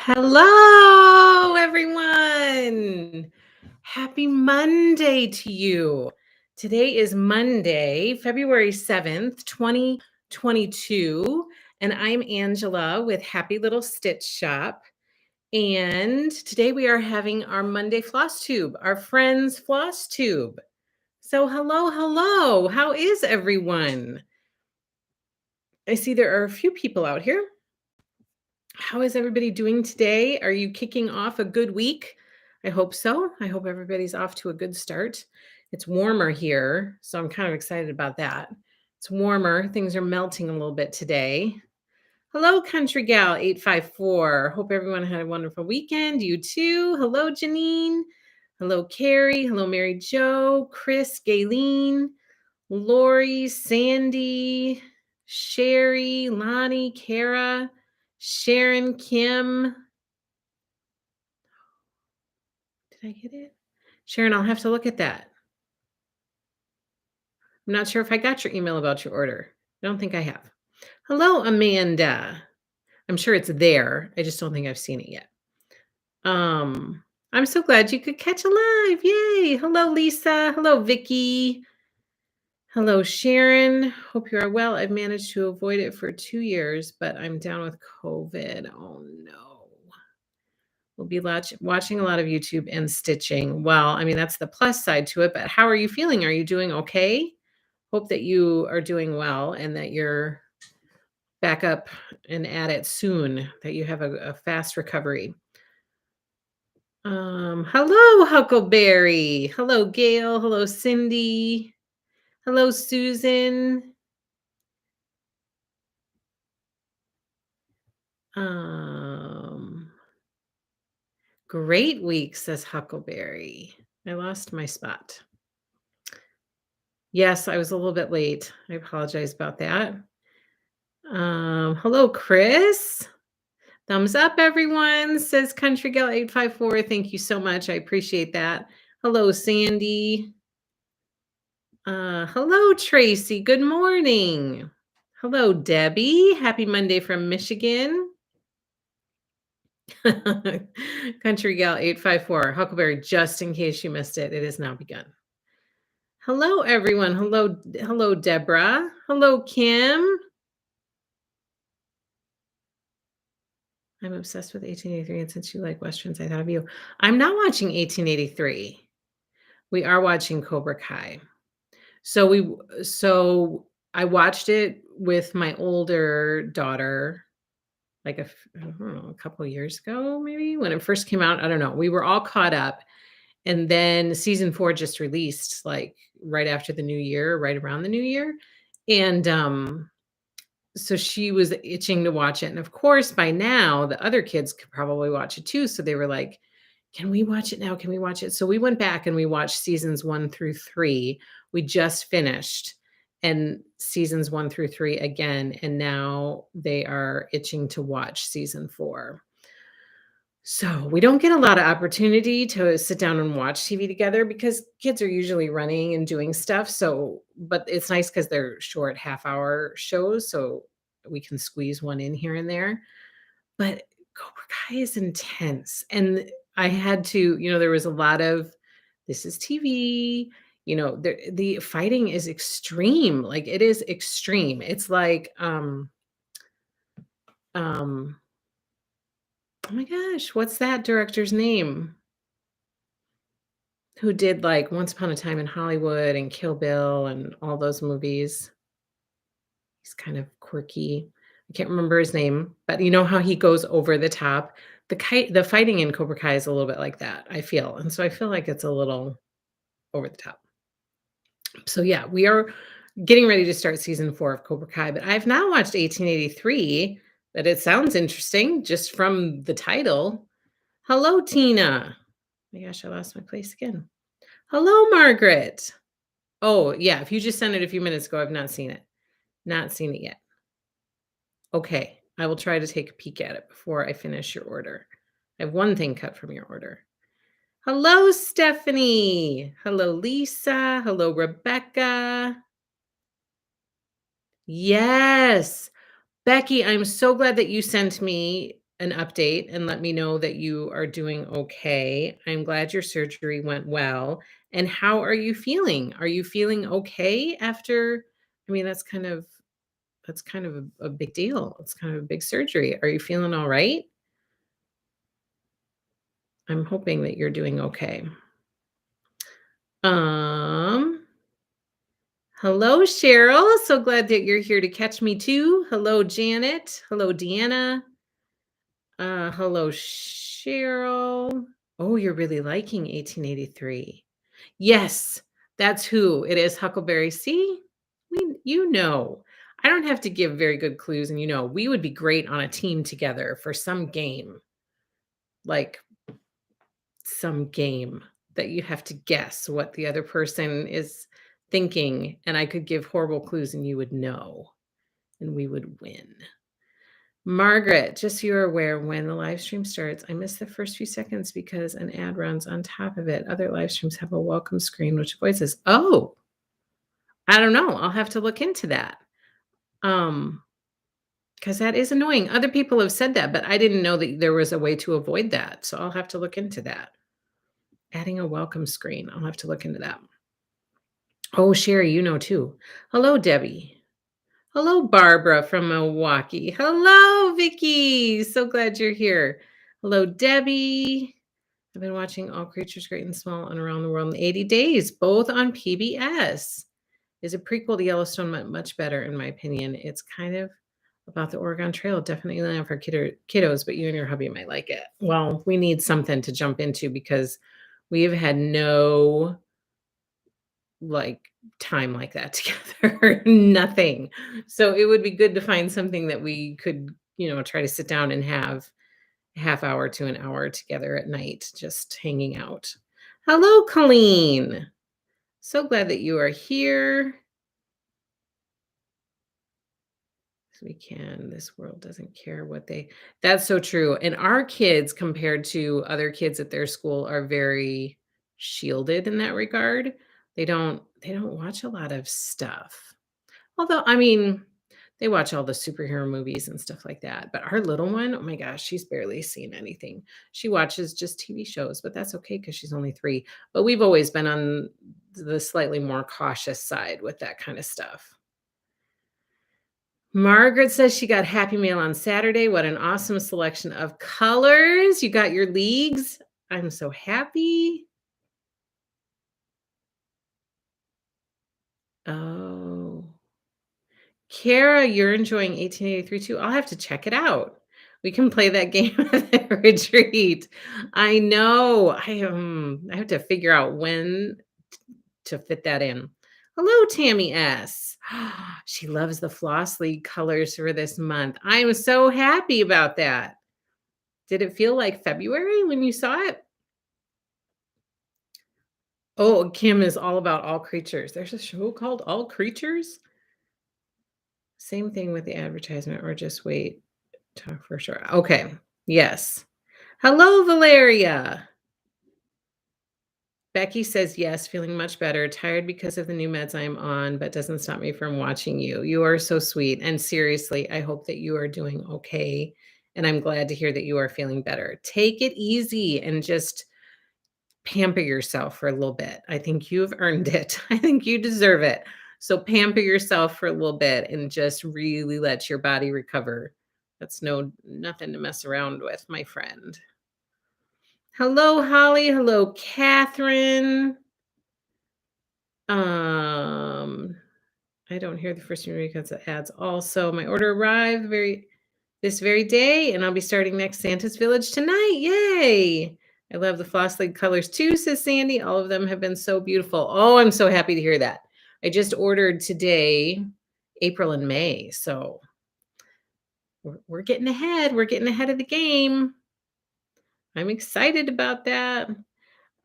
Hello, everyone. Happy Monday to you. Today is Monday, February 7th, 2022, and I'm Angela with Happy Little Stitch Shop. And today we are having our Monday Flosstube, our friend's Flosstube. So, hello. How is everyone? I see there are a few people out here. How is everybody doing today? Are you kicking off a good week? I hope so. I hope everybody's off to a good start. It's warmer here, so I'm kind of excited about that. It's warmer. Things are melting a little bit today. Hello, Country Gal 854. Hope everyone had a wonderful weekend. You too. Hello, Janine. Hello, Carrie. Hello, Mary Jo, Chris, Gayleen, Lori, Sandy, Sherry, Lonnie, Kara, Sharon, Kim. Did I get it? Sharon, I'll have to look at that. I'm not sure if I got your email about your order. I don't think I have. Hello, Amanda. I'm sure it's there. I just don't think I've seen it yet. I'm so glad you could catch a live. Yay. Hello, Lisa. Hello, Vicky. Hello, Sharon. Hope you are well. I've managed to avoid it for 2 years, but I'm down with COVID. Oh, no. We'll be watching a lot of YouTube and stitching. Well, I mean, that's the plus side to it, but how are you feeling? Are you doing okay? Hope that you are doing well and that you're back up and at it soon, that you have a fast recovery. Hello, Huckleberry. Hello, Gail. Hello, Cindy. Hello, Susan. Great week, says Huckleberry. I lost my spot. Yes, I was a little bit late. I apologize about that. Hello, Chris. Thumbs up, everyone, says Country Gal 854. Thank you so much. I appreciate that. Hello, Sandy. Hello, Tracy. Good morning. Hello, Debbie. Happy Monday from Michigan. Country Gal 854. Huckleberry, just in case you missed it, it has now begun. Hello, everyone. Hello, Deborah. Hello, Kim. I'm obsessed with 1883, and since you like Westerns, I thought of you. I'm not watching 1883. We are watching Cobra Kai. So I watched it with my older daughter, like I don't know, a couple of years ago, maybe when it first came out. I don't know. We were all caught up, and then season 4 just released, like right after the new year, right around the new year, and so she was itching to watch it. And of course, by now, the other kids could probably watch it too. So they were like, can we watch it now? Can we watch it? So we went back and we watched seasons 1 through 3. We just finished and seasons 1 through 3 again. And now they are itching to watch season 4. So we don't get a lot of opportunity to sit down and watch TV together because kids are usually running and doing stuff. So, but it's nice because they're short half-hour shows, so we can squeeze one in here and there. But Cobra Kai is intense, and I had to, there was a lot of this is TV. The fighting is extreme. Like it is extreme. It's like oh my gosh, what's that director's name? Who did like Once Upon a Time in Hollywood and Kill Bill and all those movies? He's kind of quirky. I can't remember his name, but you know how he goes over the top. The fighting in Cobra Kai is a little bit like that, I feel. And so I feel like it's a little over the top. So yeah, we are getting ready to start season 4 of Cobra Kai, but I've now watched 1883, but it sounds interesting just from the title. Hello, Tina. Oh my gosh, I lost my place again. Hello, Margaret. Oh, yeah, if you just sent it a few minutes ago, I've not seen it. Not seen it yet. Okay, I will try to take a peek at it before I finish your order. I have one thing cut from your order. Hello, Stephanie. Hello, Lisa. Hello, Rebecca. Yes. Becky, I'm so glad that you sent me an update and let me know that you are doing okay. I'm glad your surgery went well. And how are you feeling? Are you feeling okay after? I mean, that's kind of a big deal. It's kind of a big surgery. Are you feeling all right? I'm hoping that you're doing okay. Um, Hello, Cheryl. So glad that you're here to catch me too. Hello, Janet. Hello, Deanna. Hello, Cheryl. Oh, you're really liking 1883. Yes, that's who it is. Huckleberry. See, you know. I don't have to give very good clues, and we would be great on a team together for some game, like some game that you have to guess what the other person is thinking, and I could give horrible clues, and you would know, and we would win. Margaret, just so you're aware, when the live stream starts, I miss the first few seconds because an ad runs on top of it. Other live streams have a welcome screen, which avoids this. Oh, I don't know. I'll have to look into that. Because that is annoying. Other people have said that, but I didn't know that there was a way to avoid that. So I'll have to look into that. Adding a welcome screen. I'll have to look into that. Oh, Sherry, you know too. Hello, Debbie. Hello, Barbara from Milwaukee. Hello, Vicky. So glad you're here. Hello, Debbie. I've been watching All Creatures Great and Small and Around the World in 80 Days, both on PBS. Is a prequel to Yellowstone much better, in my opinion. It's kind of about the Oregon Trail. Definitely not for kiddos, but you and your hubby might like it. Well, we need something to jump into because we have had no like time like that together. Nothing. So it would be good to find something that we could, try to sit down and have a half hour to an hour together at night, just hanging out. Hello, Colleen. So glad that you are here. We can. This world doesn't care what they. That's so true. And our kids, compared to other kids at their school, are very shielded in that regard. They don't watch a lot of stuff. Although, I mean, they watch all the superhero movies and stuff like that. But our little one, oh my gosh, she's barely seen anything. She watches just TV shows, but that's okay because she's only 3. But we've always been on the slightly more cautious side with that kind of stuff. Margaret says she got Happy Mail on Saturday. What an awesome selection of colors. You got your leagues. I'm so happy. Oh. Kara, you're enjoying 1883 too. I'll have to check it out. We can play that game at the retreat. I know. I have to figure out when to fit that in. Hello, Tammy S. She loves the Floss League colors for this month. I am so happy about that. Did it feel like February when you saw it? Oh, Kim is all about all creatures. There's a show called All Creatures? Same thing with the advertisement, or just wait, talk for sure. Okay. Yes. Hello, Valeria. Becky says yes, feeling much better. Tired because of the new meds I'm on, but doesn't stop me from watching you. You are so sweet. And seriously, I hope that you are doing okay. And I'm glad to hear that you are feeling better. Take it easy and just pamper yourself for a little bit. I think you've earned it. I think you deserve it. So pamper yourself for a little bit and just really let your body recover. That's nothing to mess around with, my friend. Hello, Holly. Hello, Catherine. I don't hear the first few because of ads. Also, my order arrived this very day, and I'll be starting next Santa's Village tonight. Yay! I love the Floss League colors too, says Sandy. All of them have been so beautiful. Oh, I'm so happy to hear that. I just ordered today, April and May. So we're getting ahead. We're getting ahead of the game. I'm excited about that.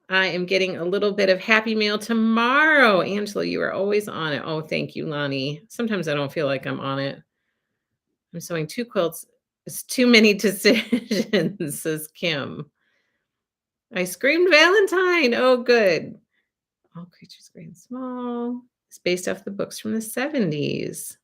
I am getting a little bit of Happy Mail tomorrow. Angela, you are always on it. Oh, thank you, Lonnie. Sometimes I don't feel like I'm on it. I'm sewing 2 quilts. It's too many decisions, says Kim. I screamed Valentine. Oh, good. All Creatures Great and Small. It's based off the books from the 70s.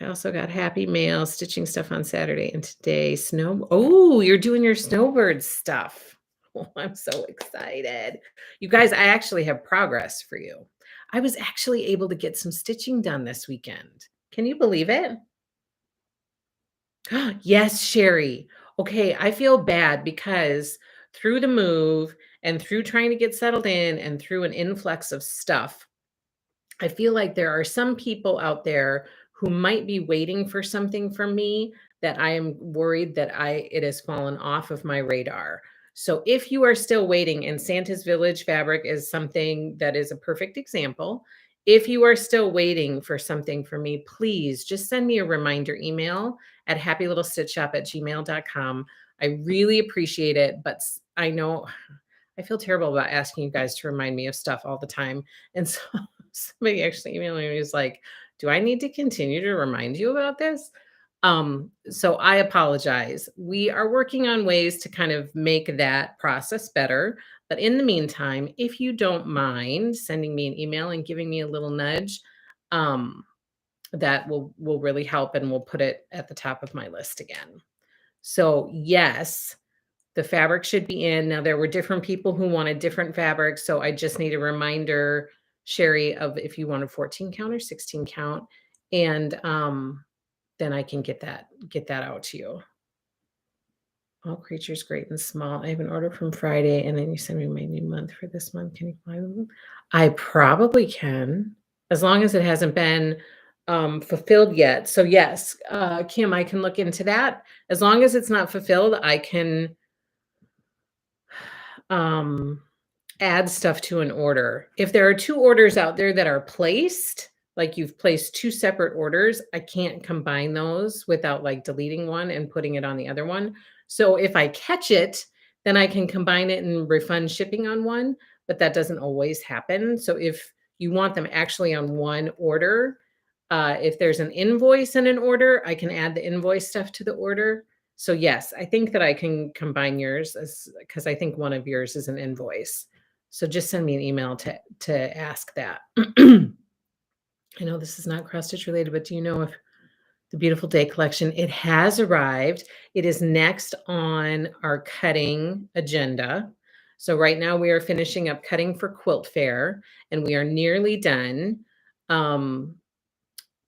I also got happy mail, stitching stuff on Saturday, and today snow oh, you're doing your snowbird stuff. Oh, I'm so excited. You guys, I actually have progress for you. I was actually able to get some stitching done this weekend. Can you believe it? Yes, Sherry. Okay, I feel bad because through the move and through trying to get settled in and through an influx of stuff, I feel like there are some people out there who might be waiting for something from me that I am worried that I it has fallen off of my radar. So if you are still waiting, and Santa's Village fabric is something that is a perfect example. If you are still waiting for something from me, please just send me a reminder email at happylittlestitchshop@gmail.com. I really appreciate it, but I know I feel terrible about asking you guys to remind me of stuff all the time. And so somebody actually emailed me and was like, "Do I need to continue to remind you about this?" So I apologize. We are working on ways to kind of make that process better. But in the meantime, if you don't mind sending me an email and giving me a little nudge, um, that will really help, and we'll put it at the top of my list again. So yes, the fabric should be in. Now, there were different people who wanted different fabrics, so I just need a reminder, Sherry, of if you want a 14 count or 16 count, and then I can get that out to you. All creatures great and small. I have an order from Friday, and then you send me my new month for this month. Can you find them? I probably can, as long as it hasn't been fulfilled yet. So yes, Kim, I can look into that. As long as it's not fulfilled, I can um add stuff to an order. If there are 2 orders out there that are placed, like you've placed 2 separate orders, I can't combine those without, like, deleting one and putting it on the other one. So if I catch it, then I can combine it and refund shipping on one, but that doesn't always happen. So if you want them actually on one order, if there's an invoice and an order, I can add the invoice stuff to the order. So yes, I think that I can combine yours as because I think one of yours is an invoice. So just send me an email to ask that. I know this is not cross stitch related, but do you know if the Beautiful Day collection, it has arrived. It is next on our cutting agenda. So right now we are finishing up cutting for Quilt Fair, and we are nearly done. Um,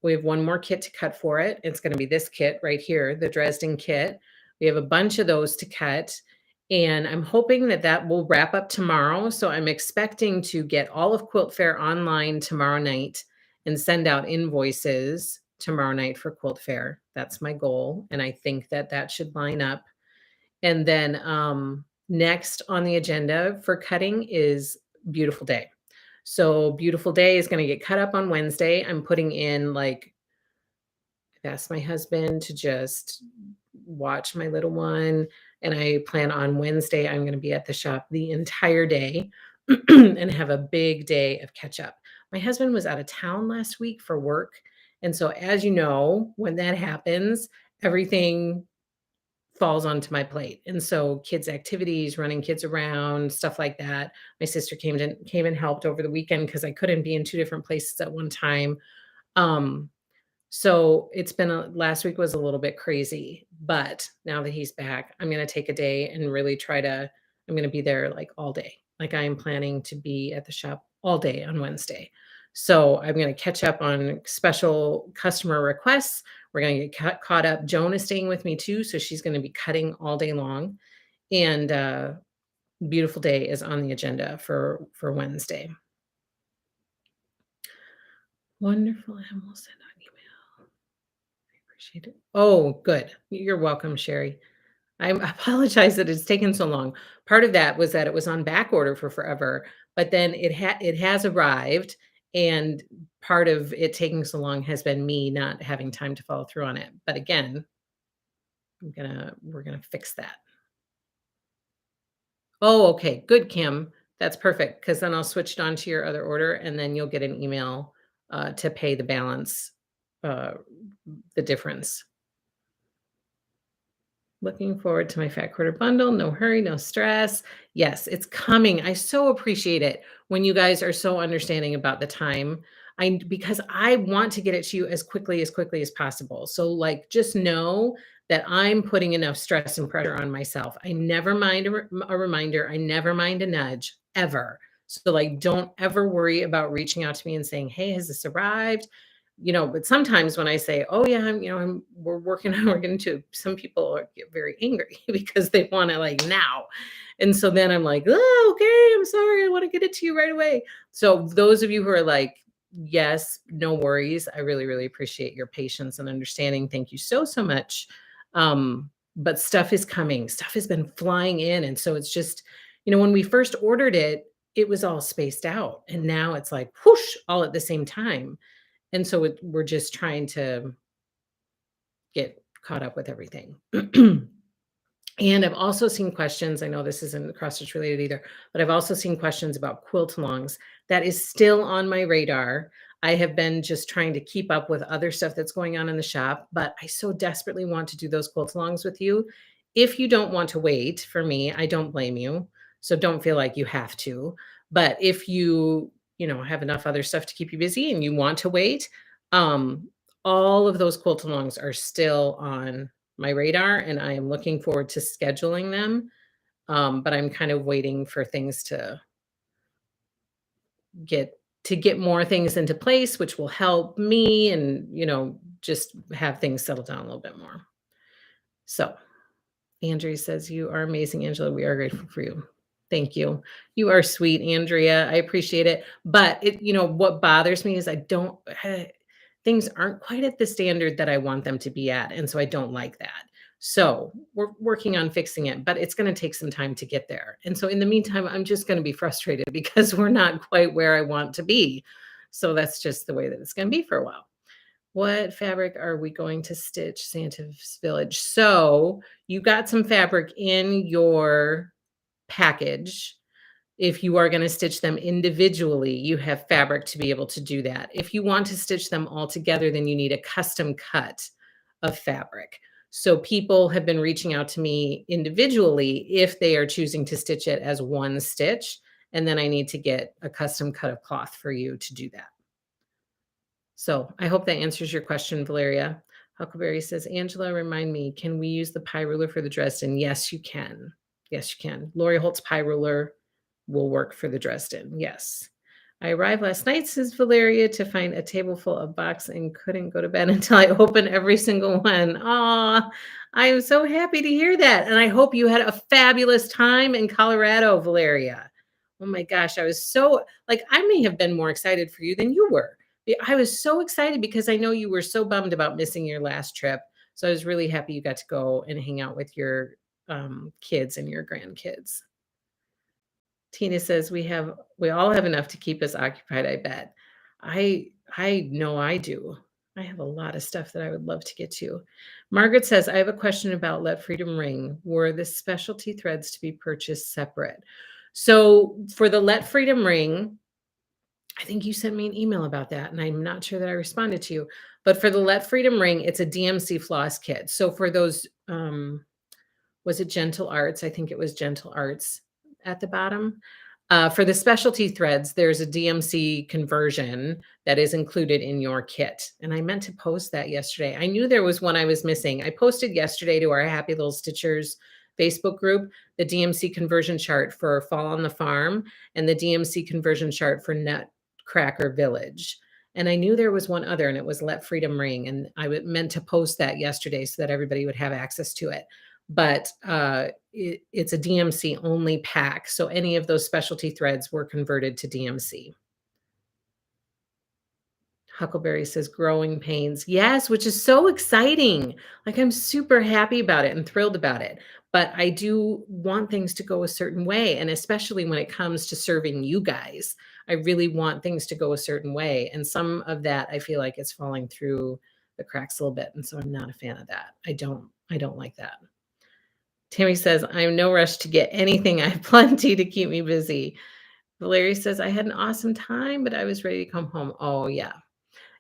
we have one more kit to cut for it. It's going to be this kit right here, the Dresden Kit. We have a bunch of those to cut, and I'm hoping that that will wrap up tomorrow. So I'm expecting to get all of Quilt Fair online tomorrow night and send out invoices tomorrow night for Quilt Fair. That's my goal, and I think that that should line up. And then next on the agenda for cutting is Beautiful Day. So Beautiful Day is going to get cut up on Wednesday. I'm putting in like I've asked my husband to just watch my little one, and I plan on Wednesday, I'm gonna be at the shop the entire day and have a big day of catch up. My husband was out of town last week for work, and so as you know, when that happens, everything falls onto my plate. And so kids' activities, running kids around, stuff like that. My sister came and helped over the weekend because I couldn't be in 2 different places at one time. Um, so it's been last week was a little bit crazy, but now that he's back, I'm going to take a day and really I'm going to be there like all day. Like I am planning to be at the shop all day on Wednesday. So I'm going to catch up on special customer requests. We're going to get caught up. Joan is staying with me too. So she's going to be cutting all day long. And Beautiful Day is on the agenda for Wednesday. Wonderful. And we'll send out email. Appreciate it. Oh, good. You're welcome, Sherry. I apologize that it's taken so long. Part of that was that it was on back order for forever, but then it has arrived, and part of it taking so long has been me not having time to follow through on it. But again, we're gonna fix that. Oh, okay. Good, Kim. That's perfect because then I'll switch it on to your other order, and then you'll get an email to pay the balance, uh, the difference. Looking forward to my fat quarter bundle. No hurry, no stress. Yes, it's coming. I so appreciate it when you guys are so understanding about the time. because I want to get it to you as quickly as possible. So like just know that I'm putting enough stress and pressure on myself. I never mind a reminder. I never mind a nudge ever. So like don't ever worry about reaching out to me and saying, "Hey, has this arrived?" But sometimes when I say, "Oh yeah, we're working on we're getting to," some people get very angry because they want it like now. And so then I'm like, "Oh, okay, I'm sorry. I want to get it to you right away." So those of you who are like, yes, no worries. I really, really appreciate your patience and understanding. Thank you so, so much. But stuff is coming. Stuff has been flying in. And so it's just, when we first ordered it, it was all spaced out. And now it's like whoosh, all at the same time. And so we're just trying to get caught up with everything. And I've also seen questions. I know this isn't cross stitch related either, but I've also seen questions about quilt alongs. That is still on my radar. I have been just trying to keep up with other stuff that's going on in the shop, but I so desperately want to do those quilt alongs with you. If you don't want to wait for me, I don't blame you. So don't feel like you have to. But if have enough other stuff to keep you busy and you want to wait, um, all of those quilt alongs are still on my radar, and I am looking forward to scheduling them. But I'm kind of waiting for things get get more things into place, which will help me and, just have things settle down a little bit more. So Andrea says, "You are amazing, Angela. We are grateful for you." Thank you. You are sweet, Andrea. I appreciate it. But what bothers me is I don't things aren't quite at the standard that I want them to be at. And so I don't like that. So we're working on fixing it, but it's going to take some time to get there. And so in the meantime, I'm just going to be frustrated because we're not quite where I want to be. So that's just the way that it's going to be for a while. What fabric are we going to stitch Santa's Village? So you got some fabric in your package. If you are going to stitch them individually, you have fabric to be able to do that. If you want to stitch them all together, then you need a custom cut of fabric. So people have been reaching out to me individually if they are choosing to stitch it as one stitch. And then I need to get a custom cut of cloth for you to do that. So I hope that answers your question, Valeria. Huckleberry says, "Angela, remind me, can we use the pie ruler for the Dresden?" Yes, you can. Yes, you can. Lori Holt's pie ruler will work for the Dresden. Yes. "I arrived last night," says Valeria, "to find a table full of box and couldn't go to bed until I opened every single one." Aw, I am so happy to hear that. And I hope you had a fabulous time in Colorado, Valeria. Oh my gosh, I was so like, I may have been more excited for you than you were. I was so excited because I know you were so bummed about missing your last trip. So I was really happy you got to go and hang out with your kids and your grandkids. Tina says, we all have enough to keep us occupied, I bet." I know I do. I have a lot of stuff that I would love to get to. Margaret says, "I have a question about Let Freedom Ring. Were the specialty threads to be purchased separate?" So for the Let Freedom Ring, I think you sent me an email about that, and I'm not sure that I responded to you. But for the Let Freedom Ring, it's a DMC floss kit. So for those, was it Gentle Arts? I think it was Gentle Arts at the bottom. For the specialty threads, there's a DMC conversion that is included in your kit. And I meant to post that yesterday. I knew there was one I was missing. I posted yesterday to our Happy Little Stitchers Facebook group the DMC conversion chart for Fall on the Farm and the DMC conversion chart for Nutcracker Village. And I knew there was one other, and it was Let Freedom Ring. And I meant to post that yesterday so that everybody would have access to it. But it's a DMC only pack. So any of those specialty threads were converted to DMC. Huckleberry says, "Growing pains." Yes, which is so exciting. Like I'm super happy about it and thrilled about it. But I do want things to go a certain way. And especially when it comes to serving you guys, I really want things to go a certain way. And some of that I feel like it's falling through the cracks a little bit. And so I'm not a fan of that. I don't like that. Tammy says, "I'm no rush to get anything. I have plenty to keep me busy." Valeria says, "I had an awesome time, but I was ready to come home." Oh, yeah.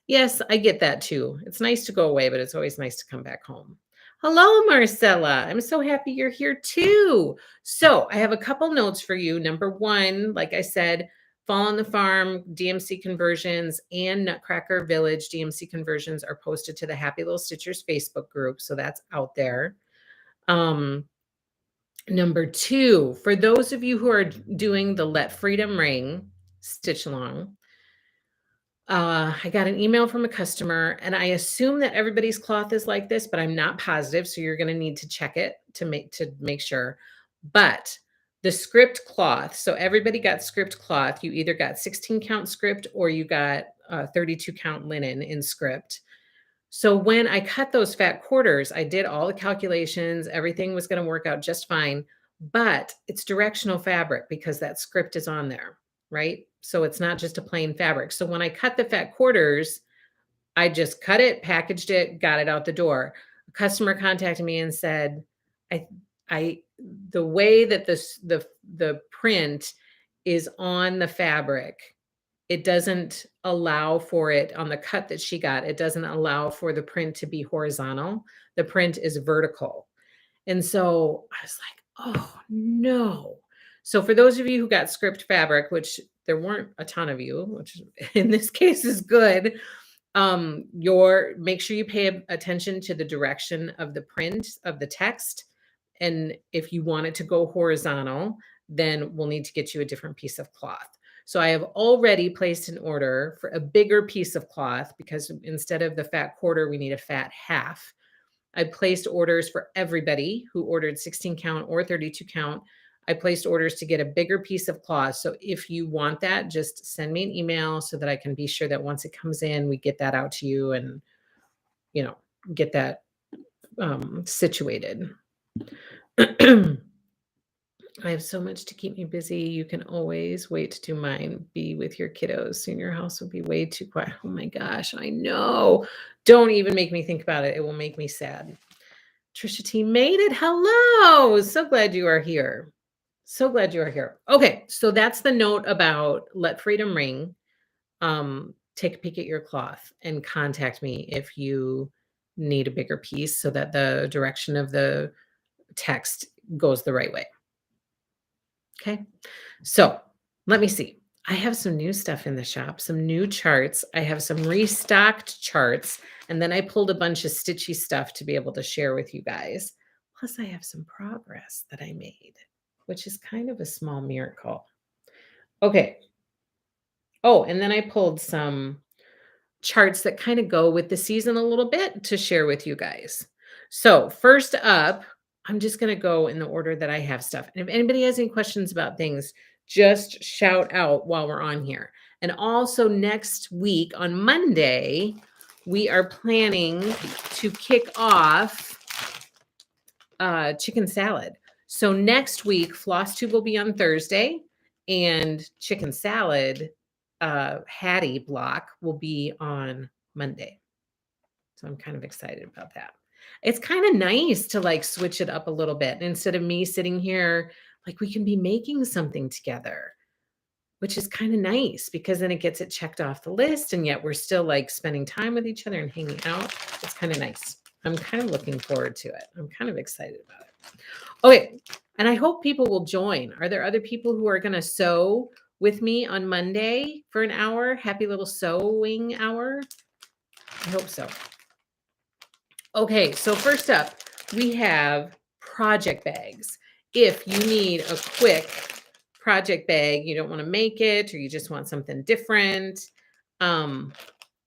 Yes, I get that too. It's nice to go away, but it's always nice to come back home. Hello, Marcella. I'm so happy you're here too. So I have a couple notes for you. Number one, like I said, Fall on the Farm DMC conversions and Nutcracker Village DMC conversions are posted to the Happy Little Stitchers Facebook group. So that's out there. Number 2, for those of you who are doing the Let Freedom Ring stitch along, I got an email from a customer, and I assume that everybody's cloth is like this, but I'm not positive. So you're going to need to check it to make sure. But the script cloth, so everybody got script cloth. You either got 16 count script or you got 32 count linen in script. So when I cut those fat quarters, I did all the calculations. Everything was going to work out just fine, but it's directional fabric because that script is on there, right? So it's not just a plain fabric. So when I cut the fat quarters, I just cut it, packaged it, got it out the door. A customer contacted me and said, the way that the print is on the fabric, it doesn't allow for it on the cut that she got. It doesn't allow for the print to be horizontal. The print is vertical. And so I was like, oh no. So for those of you who got script fabric, which there weren't a ton of you, which in this case is good, make sure you pay attention to the direction of the print of the text. And if you want it to go horizontal, then we'll need to get you a different piece of cloth. So I have already placed an order for a bigger piece of cloth because instead of the fat quarter, we need a fat half. I placed orders for everybody who ordered 16 count or 32 count. I placed orders to get a bigger piece of cloth. So if you want that, just send me an email so that I can be sure that once it comes in, we get that out to you and, get that situated. I have so much to keep me busy. You can always wait to do mine. Be with your kiddos. Soon your house will be way too quiet. Oh my gosh, I know. Don't even make me think about it. It will make me sad. Trisha T made it. Hello. So glad you are here. So glad you are here. Okay, so that's the note about Let Freedom Ring. Take a peek at your cloth and contact me if you need a bigger piece so that the direction of the text goes the right way. Okay, so let me see. I have some new stuff in the shop, some new charts. I have some restocked charts, and then I pulled a bunch of stitchy stuff to be able to share with you guys. Plus, I have some progress that I made, which is kind of a small miracle. Okay. Oh, and then I pulled some charts that kind of go with the season a little bit to share with you guys. So first up, I'm just going to go in the order that I have stuff. And if anybody has any questions about things, just shout out while we're on here. And also next week on Monday, we are planning to kick off chicken salad. So next week, Flosstube will be on Thursday and chicken salad Hattie block will be on Monday. So I'm kind of excited about that. It's kind of nice to like switch it up a little bit. Instead of me sitting here, like we can be making something together, which is kind of nice because then it gets it checked off the list. And yet we're still like spending time with each other and hanging out. It's kind of nice. I'm kind of looking forward to it. I'm kind of excited about it. Okay. And I hope people will join. Are there other people who are going to sew with me on Monday for an hour? Happy little sewing hour. I hope so. Okay, so first up, we have project bags. If you need a quick project bag, you don't want to make it, or you just want something different,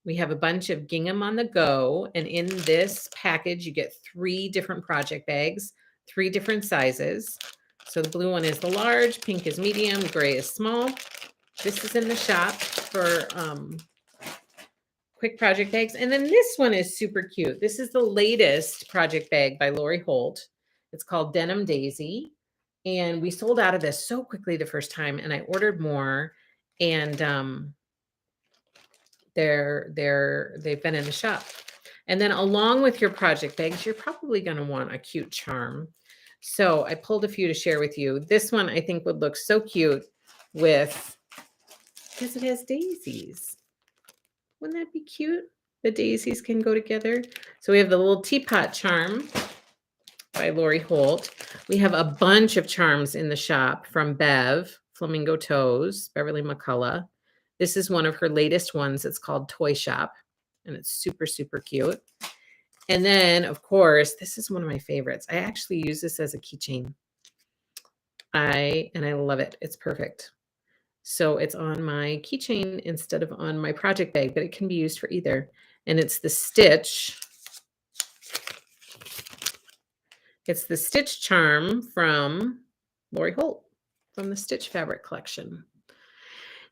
we have a bunch of gingham on the go. And in this package, you get 3 different project bags, 3 different sizes. So the blue one is the large, pink is medium, gray is small. This is in the shop for quick project bags. And then this one is super cute. This is the latest project bag by Lori Holt. It's called Denim Daisy. And we sold out of this so quickly the first time, and I ordered more. And they've been in the shop. And then along with your project bags, you're probably going to want a cute charm. So I pulled a few to share with you. This one I think would look so cute because it has daisies. Wouldn't that be cute? The daisies can go together. So we have the little teapot charm by Lori Holt. We have a bunch of charms in the shop from Bev Flamingo Toes, Beverly McCullough. This is one of her latest ones. It's called Toy Shop, and it's super, super cute. And then, of course, this is one of my favorites. I actually use this as a keychain. I love it. It's perfect. So it's on my keychain instead of on my project bag, but it can be used for either. And it's the Stitch. It's the Stitch Charm from Lori Holt from the Stitch Fabric Collection.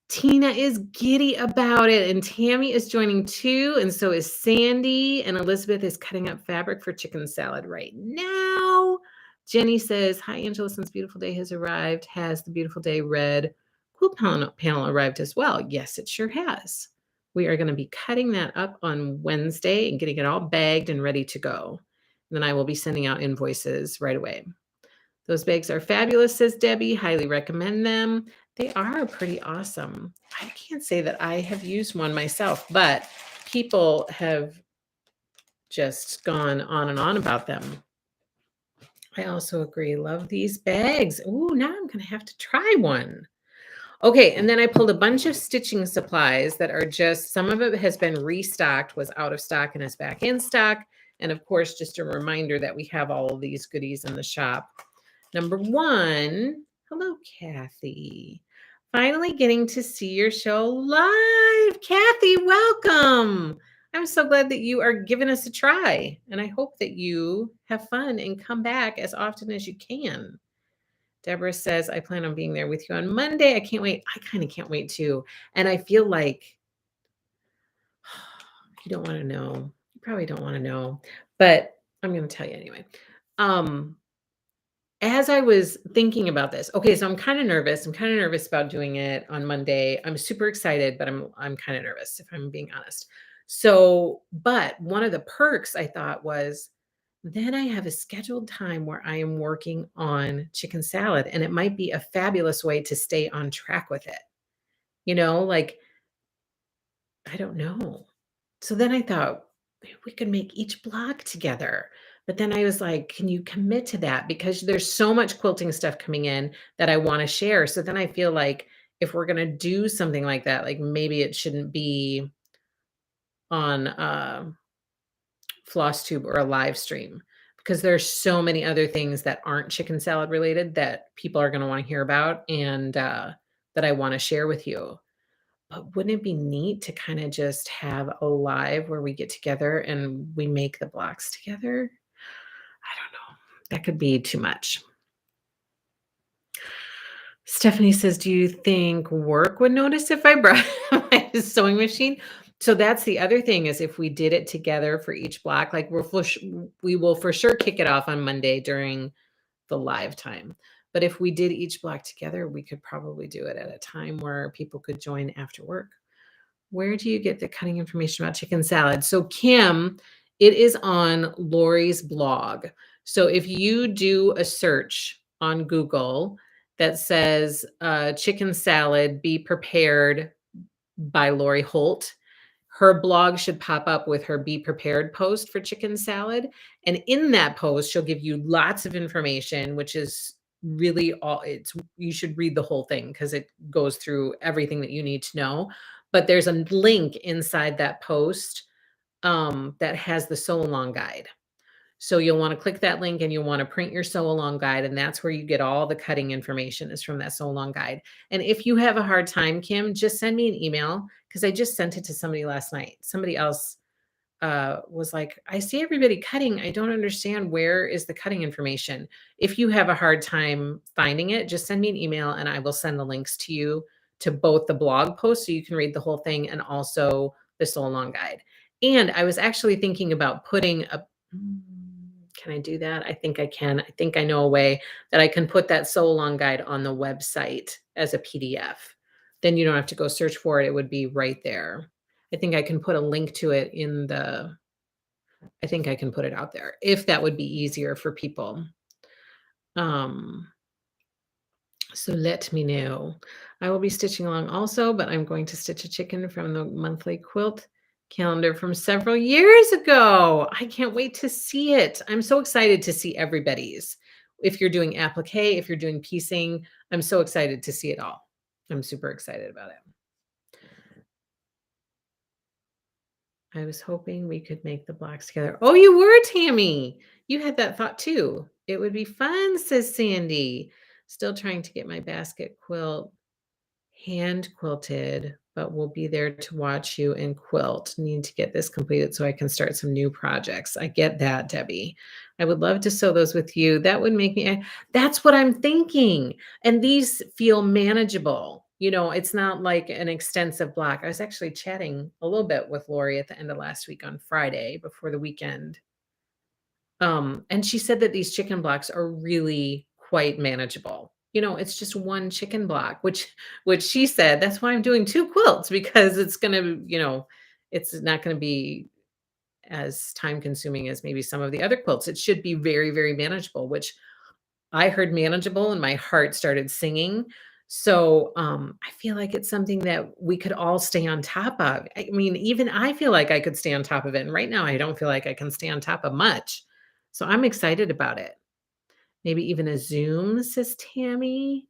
Tina is giddy about it, and Tammy is joining too, and so is Sandy, and Elizabeth is cutting up fabric for chicken salad right now. Jenny says, hi, Angela, since Beautiful Day has arrived. Has the Beautiful Day red quilt panel arrived as well? Yes, it sure has. We are going to be cutting that up on Wednesday and getting it all bagged and ready to go. And then I will be sending out invoices right away. Those bags are fabulous, says Debbie. Highly recommend them. They are pretty awesome. I can't say that I have used one myself, but people have just gone on and on about them. I also agree. Love these bags. Ooh, now I'm going to have to try one. Okay, and then I pulled a bunch of stitching supplies that are just, some of it has been restocked, was out of stock and is back in stock. And of course, just a reminder that we have all of these goodies in the shop. Number one, hello, Kathy. Finally getting to see your show live. Kathy, welcome. I'm so glad that you are giving us a try. And I hope that you have fun and come back as often as you can. Deborah says, I plan on being there with you on Monday. I can't wait. I kind of can't wait too. And I feel like you don't want to know. You probably don't want to know, but I'm going to tell you anyway. As I was thinking about this, okay, so I'm kind of nervous. I'm kind of nervous about doing it on Monday. I'm super excited, but I'm kind of nervous if I'm being honest. So, but one of the perks I thought was then I have a scheduled time where I am working on chicken salad, and it might be a fabulous way to stay on track with it. You know, like I don't know. So then I thought we could make each block together. But then I was like, can you commit to that? Because there's so much quilting stuff coming in that I want to share. So then I feel like if we're going to do something like that, like maybe it shouldn't be on Flosstube or a live stream because there's so many other things that aren't chicken salad related that people are going to want to hear about and that I want to share with you. But wouldn't it be neat to kind of just have a live where we get together and we make the blocks together? I don't know. That could be too much. Stephanie says, do you think work would notice if I brought my sewing machine? So that's the other thing is if we did it together for each block, like we will for sure kick it off on Monday during the live time. But if we did each block together, we could probably do it at a time where people could join after work. Where do you get the cutting information about chicken salad? So Kim, it is on Lori's blog. So if you do a search on Google that says chicken salad, be prepared by Lori Holt, her blog should pop up with her be prepared post for chicken salad. And in that post, she'll give you lots of information, which is really all you should read the whole thing because it goes through everything that you need to know. But there's a link inside that post that has the sew along guide. So you'll want to click that link and you'll want to print your sew along guide. And that's where you get all the cutting information is from that sew along guide. And if you have a hard time, Kim, just send me an email because I just sent it to somebody last night. Somebody else was like, I see everybody cutting. I don't understand where is the cutting information. If you have a hard time finding it, just send me an email and I will send the links to you to both the blog post so you can read the whole thing and also the sew along guide. And I was actually thinking about putting a can I do that? I think I can. I think I know a way that I can put that sew along guide on the website as a PDF. Then you don't have to go search for it. It would be right there. I think I can put a link to it I think I can put it out there if that would be easier for people. So let me know. I will be stitching along also, but I'm going to stitch a chicken from the monthly quilt calendar from several years ago. I can't wait to see it. I'm so excited to see everybody's. if you're doing applique, if you're doing piecing. I'm so excited to see it all. I'm super excited about it. I was hoping we could make the blocks together. Oh, you were, Tammy. You had that thought too. It would be fun, says Sandy. Still trying to get my basket quilt hand quilted, but we'll be there to watch you and quilt. Need to get this completed so I can start some new projects. I get that, Debbie. I would love to sew those with you. That would make me, that's what I'm thinking. And these feel manageable. You know, it's not like an extensive block. I was actually chatting a little bit with Lori at the end of last week on Friday before the weekend. And she said that these chicken blocks are really quite manageable. You know, it's just one chicken block, which she said that's why I'm doing two quilts because it's going to, you know, it's not going to be as time consuming as maybe some of the other quilts. It should be very, very manageable, which I heard manageable and my heart started singing. So I feel like it's something that we could all stay on top of. I mean, even I feel like I could stay on top of it. And right now, I don't feel like I can stay on top of much. So I'm excited about it. Maybe even a Zoom, says Tammy.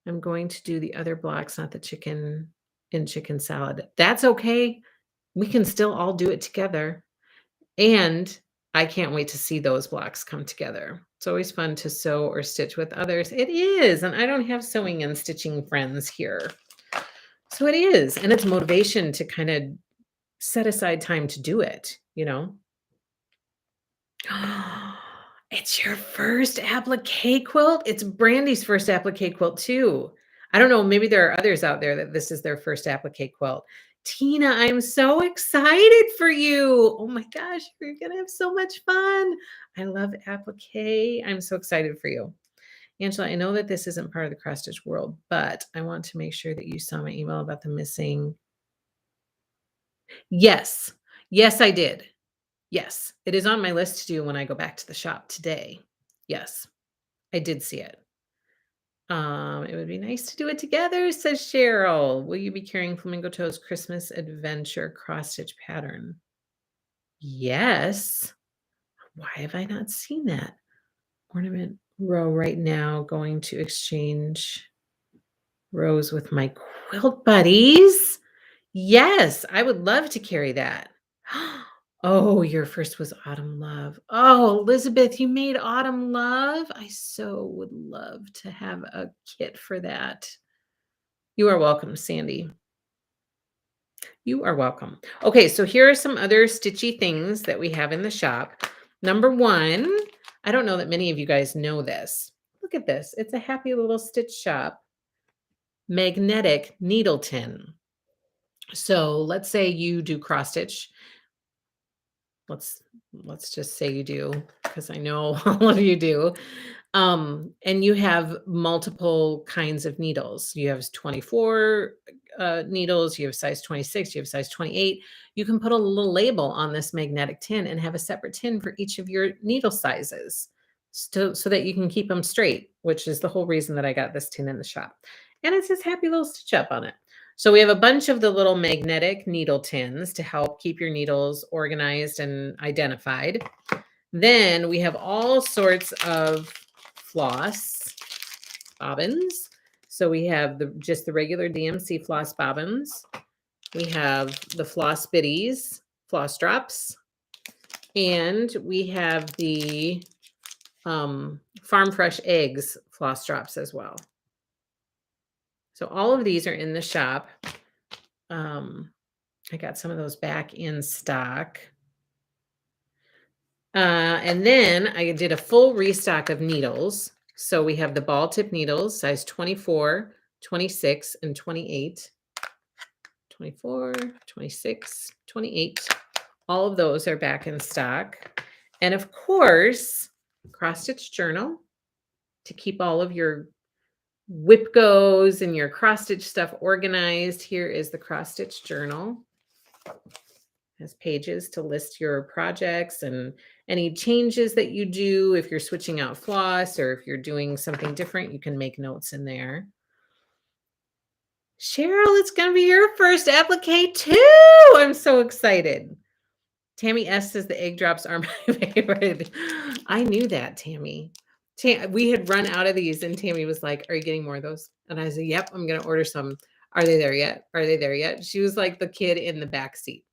I'm going to do the other blocks, not the chicken in chicken salad. That's okay. We can still all do it together. And I can't wait to see those blocks come together. It's always fun to sew or stitch with others. It is. And I don't have sewing and stitching friends here. So it is. And it's motivation to kind of set aside time to do it, you know? It's your first applique quilt? It's Brandy's first applique quilt too. I don't know, maybe there are others out there that this is their first applique quilt. Tina, I'm so excited for you. Oh my gosh, you're gonna have so much fun. I love applique. I'm so excited for you. Angela, I know that this isn't part of the cross stitch world, but I want to make sure that you saw my email about the missing. Yes. Yes, I did. Yes, it is on my list to do when I go back to the shop today. Yes, I did see it. It would be nice to do it together, says Cheryl. Will you be carrying Flamingo Toe's Christmas Adventure cross stitch pattern? Yes. Why have I not seen that? Ornament row right now, going to exchange rows with my quilt buddies. Yes, I would love to carry that. Oh, your first was Autumn Love. Oh, Elizabeth, you made Autumn Love. I so would love to have a kit for that. You are welcome, Sandy. You are welcome. Okay, so here are some other stitchy things that we have in the shop. Number one, I don't know that many of you guys know this. Look at this. It's a happy little stitch shop magnetic needle tin. So let's say you do cross stitch. Let's just say you do, because I know all of you do. And you have multiple kinds of needles. You have 24 needles, you have size 26, you have size 28. You can put a little label on this magnetic tin and have a separate tin for each of your needle sizes so that you can keep them straight, which is the whole reason that I got this tin in the shop. And it says happy little stitch up on it. So we have a bunch of the little magnetic needle tins to help keep your needles organized and identified. Then we have all sorts of floss bobbins. So we have just the regular DMC floss bobbins. We have the floss biddies, floss drops, and we have the Farm Fresh Eggs floss drops as well. So all of these are in the shop. I got some of those back in stock. And then I did a full restock of needles. So we have the ball tip needles, size 24, 26, and 28. 24, 26, 28. All of those are back in stock. And of course, cross stitch journal to keep all of your whip goes and your cross stitch stuff organized. Here is the cross stitch journal. It has pages to list your projects and any changes that you do. If you're switching out floss or if you're doing something different, you can make notes in there. Cheryl, it's going to be your first applique too. I'm so excited. Tammy S says the egg drops are my favorite. I knew that, Tammy. We had run out of these, and Tammy was like, "Are you getting more of those?" And I said, "Yep, I'm gonna order some." "Are they there yet? Are they there yet?" She was like the kid in the back seat.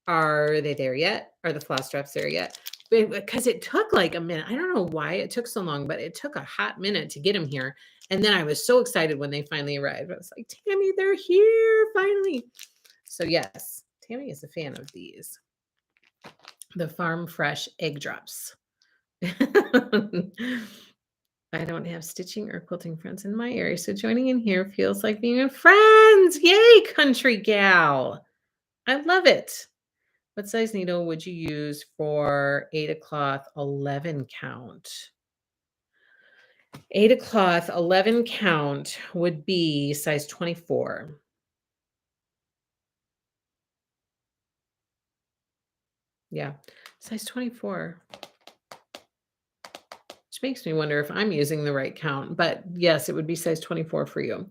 "Are they there yet? Are the floss straps there yet?" Because it took like a minute. I don't know why it took so long, but it took a hot minute to get them here. And then I was so excited when they finally arrived. I was like, "Tammy, they're here finally." So yes, Tammy is a fan of these. The Farm Fresh egg drops. I don't have stitching or quilting friends in my area, so joining in here feels like being with friends. Yay, country gal. I love it. What size needle would you use for 8 o'clock 11 count? 8 o'clock 11 count would be size 24. Yeah, size 24. Which makes me wonder if I'm using the right count, but yes, it would be size 24 for you.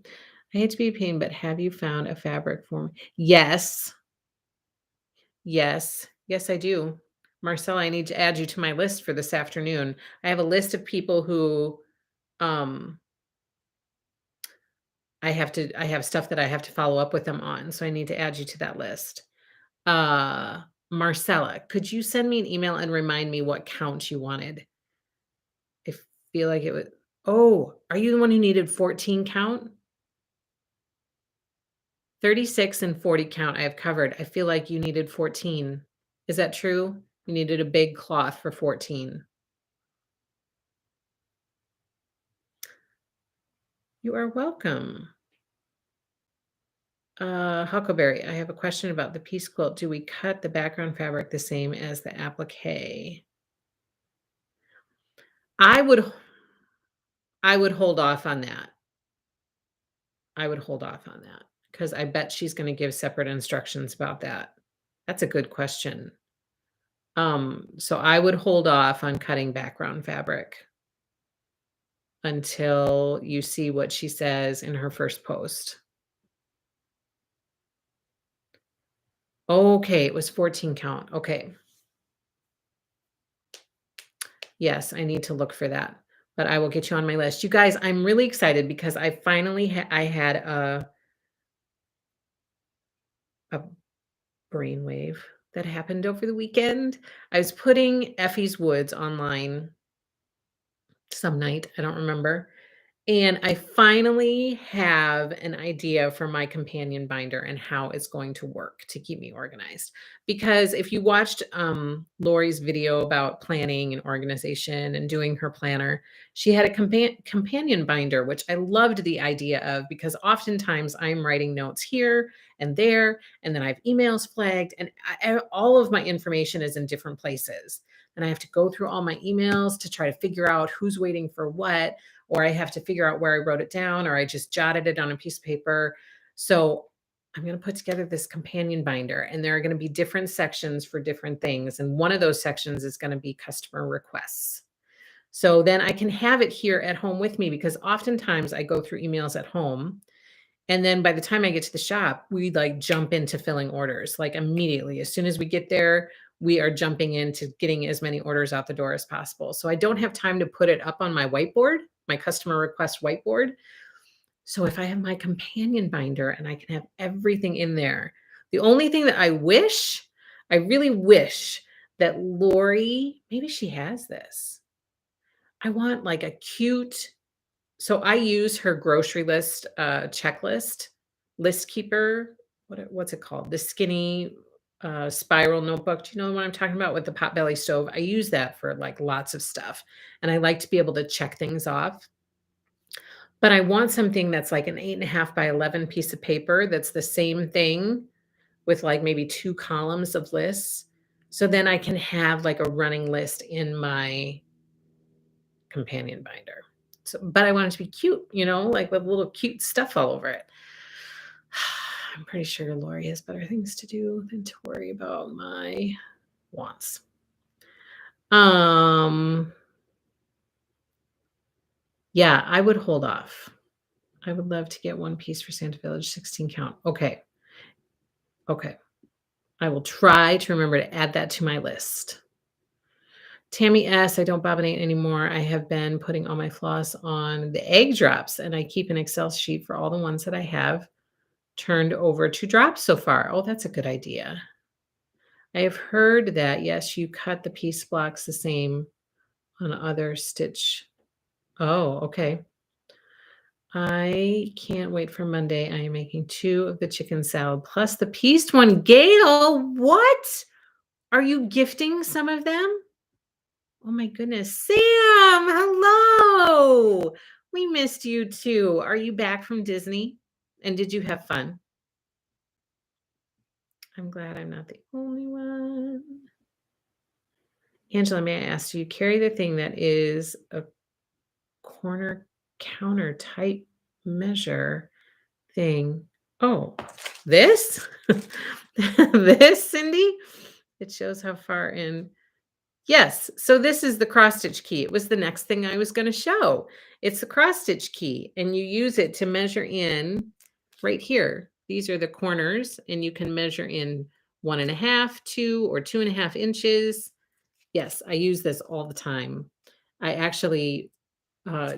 I hate to be a pain, but have you found a fabric for me? Yes. Yes. Yes, I do. Marcella, I need to add you to my list for this afternoon. I have a list of people who um I have stuff that I have to follow up with them on, so I need to add you to that list. Uh Marcella, could you send me an email and remind me what count you wanted? I feel like it would. Oh, are you the one who needed 14 count? 36 and 40 count I have covered. I feel like you needed 14. Is that true? You needed a big cloth for 14. You are welcome. Huckleberry, I have a question about the piece quilt. Do we cut the background fabric the same as the applique? I would I would hold off on that. I would hold off on that because I bet she's going to give separate instructions about that. That's a good question. So I would hold off on cutting background fabric until you see what she says in her first post. Okay, it was 14 count. Okay. Yes, I need to look for that, but I will get you on my list. You guys, I'm really excited because I finally I had a brainwave that happened over the weekend. I was putting Effie's Woods online some night, I don't remember. And I finally have an idea for my companion binder and how it's going to work to keep me organized. Because if you watched Lori's video about planning and organization and doing her planner, she had a companion binder, which I loved the idea of because oftentimes I'm writing notes here and there, and then I have emails flagged, and all of my information is in different places. And I have to go through all my emails to try to figure out who's waiting for what, or I have to figure out where I wrote it down, or I just jotted it on a piece of paper. So I'm going to put together this companion binder, and there are going to be different sections for different things. And one of those sections is going to be customer requests. So then I can have it here at home with me because oftentimes I go through emails at home. And then by the time I get to the shop, we like jump into filling orders like immediately. As soon as we get there, we are jumping into getting as many orders out the door as possible. So I don't have time to put it up on my whiteboard, my customer request whiteboard. So if I have my companion binder and I can have everything in there, the only thing that I really wish that Lori, maybe she has this. I want like a cute, so I use her grocery list checklist, list keeper. What's it called? The skinny spiral notebook. Do you know what I'm talking about with the potbelly stove? I use that for like lots of stuff. And I like to be able to check things off. But I want something that's like an 8.5 by 11 piece of paper that's the same thing with like maybe 2 columns of lists. So then I can have like a running list in my companion binder. So, but I want it to be cute, like with little cute stuff all over it. I'm pretty sure Lori has better things to do than to worry about my wants. Yeah, I would hold off. I would love to get one piece for Santa Village 16 count. Okay. Okay. I will try to remember to add that to my list. Tammy S, I don't bobbinate anymore. I have been putting all my floss on the egg drops, and I keep an Excel sheet for all the ones that I have turned over to drops so far. Oh, that's a good idea. I have heard that, yes, you cut the piece blocks the same on other stitch. Oh, okay. I can't wait for Monday. I am making 2 of the chicken salad plus the pieced one. Gail, what? Are you gifting some of them? Oh my goodness. Sam, hello. We missed you too. Are you back from Disney? And did you have fun? I'm glad I'm not the only one. Angela, may I ask, do you carry the thing that is a corner counter type measure thing? Oh, this? This, Cindy? It shows how far in. Yes. So this is the cross stitch key. It was the next thing I was going to show. It's the cross stitch key, and you use it to measure in right here. These are the corners, and you can measure in 1.5, 2, or 2.5 inches. Yes, I use this all the time. I actually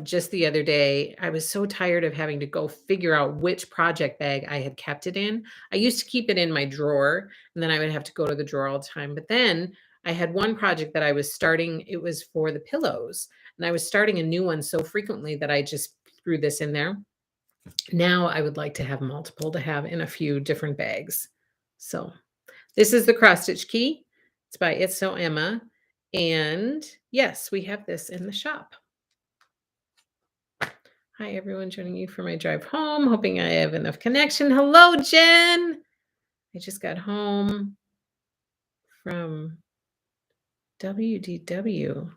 just the other day, I was so tired of having to go figure out which project bag I had kept it in. I used to keep it in my drawer, and then I would have to go to the drawer all the time. But then I had one project that I was starting. It was for the pillows, and I was starting a new one so frequently that I just threw this in there. Now I would like to have multiple to have in a few different bags. So this is the cross stitch key. It's by It's So Emma. And yes, we have this in the shop. Hi, everyone, joining you for my drive home. Hoping I have enough connection. Hello, Jen. I just got home from WDW.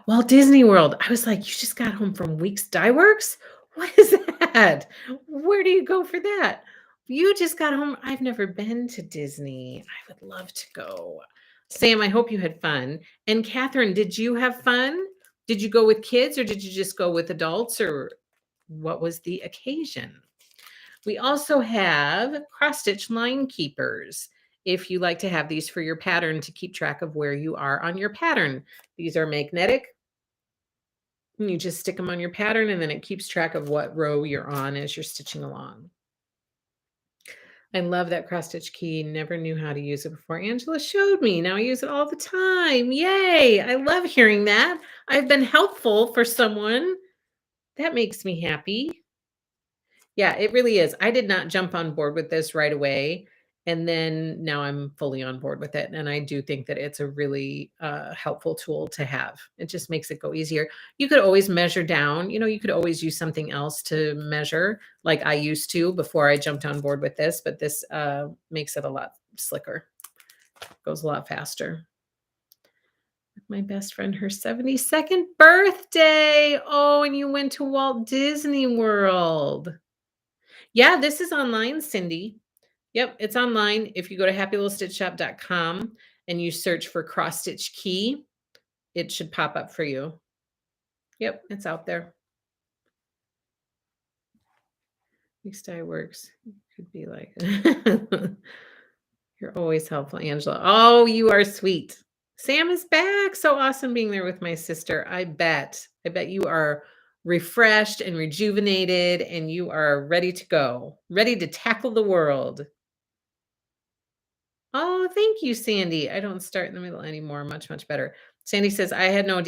Walt Disney World. I was like, you just got home from Weeks Dye Works? What is that? Where do you go for that? You just got home. I've never been to Disney. I would love to go. Sam, I hope you had fun. And Catherine, did you have fun? Did you go with kids or did you just go with adults, or what was the occasion? We also have cross stitch line keepers. If you like to have these for your pattern to keep track of where you are on your pattern. These are magnetic. And you just stick them on your pattern, and then it keeps track of what row you're on as you're stitching along. I love that cross stitch key. Never knew how to use it before. Angela showed me. Now I use it all the time. Yay. I love hearing that. I've been helpful for someone. That makes me happy. Yeah, it really is. I did not jump on board with this right away. And then now I'm fully on board with it. And I do think that it's a really helpful tool to have. It just makes it go easier. You could always measure down. You could always use something else to measure, like I used to before I jumped on board with this. But this makes it a lot slicker. Goes a lot faster. My best friend, her 72nd birthday. Oh, and you went to Walt Disney World. Yeah, this is online, Cindy. Yep, it's online. If you go to happylittlestitchshop.com and you search for cross stitch key, it should pop up for you. Yep, it's out there. Weeks Dye Works. Could be like, you're always helpful, Angela. Oh, you are sweet. Sam is back. So awesome being there with my sister. I bet you are refreshed and rejuvenated, and you are ready to go, ready to tackle the world. Oh, thank you, Sandy. I don't start in the middle anymore. Much, much better. Sandy says, I had no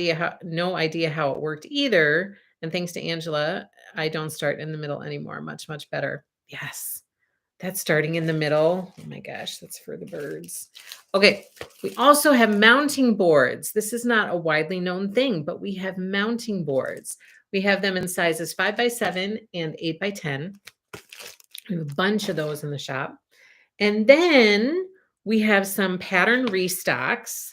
idea how it worked either. And thanks to Angela, I don't start in the middle anymore. Much, much better. Yes. That's starting in the middle. Oh my gosh, that's for the birds. Okay. We also have mounting boards. This is not a widely known thing, but we have mounting boards. We have them in sizes 5x7 and 8x10. We have a bunch of those in the shop. And then we have some pattern restocks.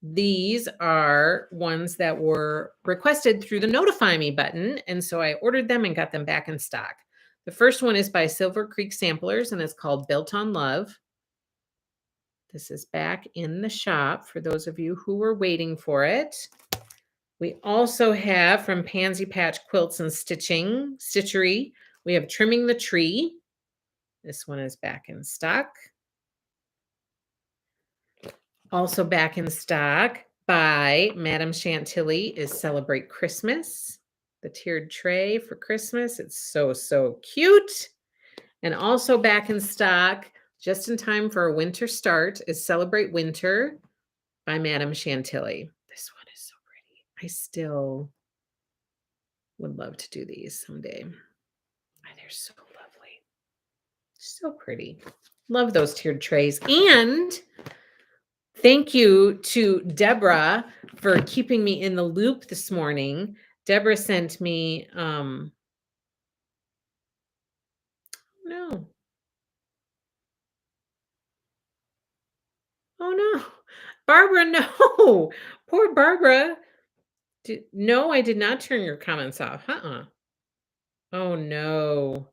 These are ones that were requested through the Notify Me button. And so I ordered them and got them back in stock. The first one is by Silver Creek Samplers, and it's called Built on Love. This is back in the shop for those of you who were waiting for it. We also have from Pansy Patch Quilts and Stitchery, we have Trimming the Tree. This one is back in stock. Also back in stock, by Madame Chantilly is Celebrate Christmas. The tiered tray for Christmas. It's so, so cute. And also back in stock, just in time for a winter start, is Celebrate Winter by Madame Chantilly. This one is so pretty. I still would love to do these someday. They're so lovely. So pretty. Love those tiered trays. And thank you to Deborah for keeping me in the loop this morning. Deborah sent me, no. Oh no. Barbara, no. Poor Barbara. No, I did not turn your comments off. Oh no.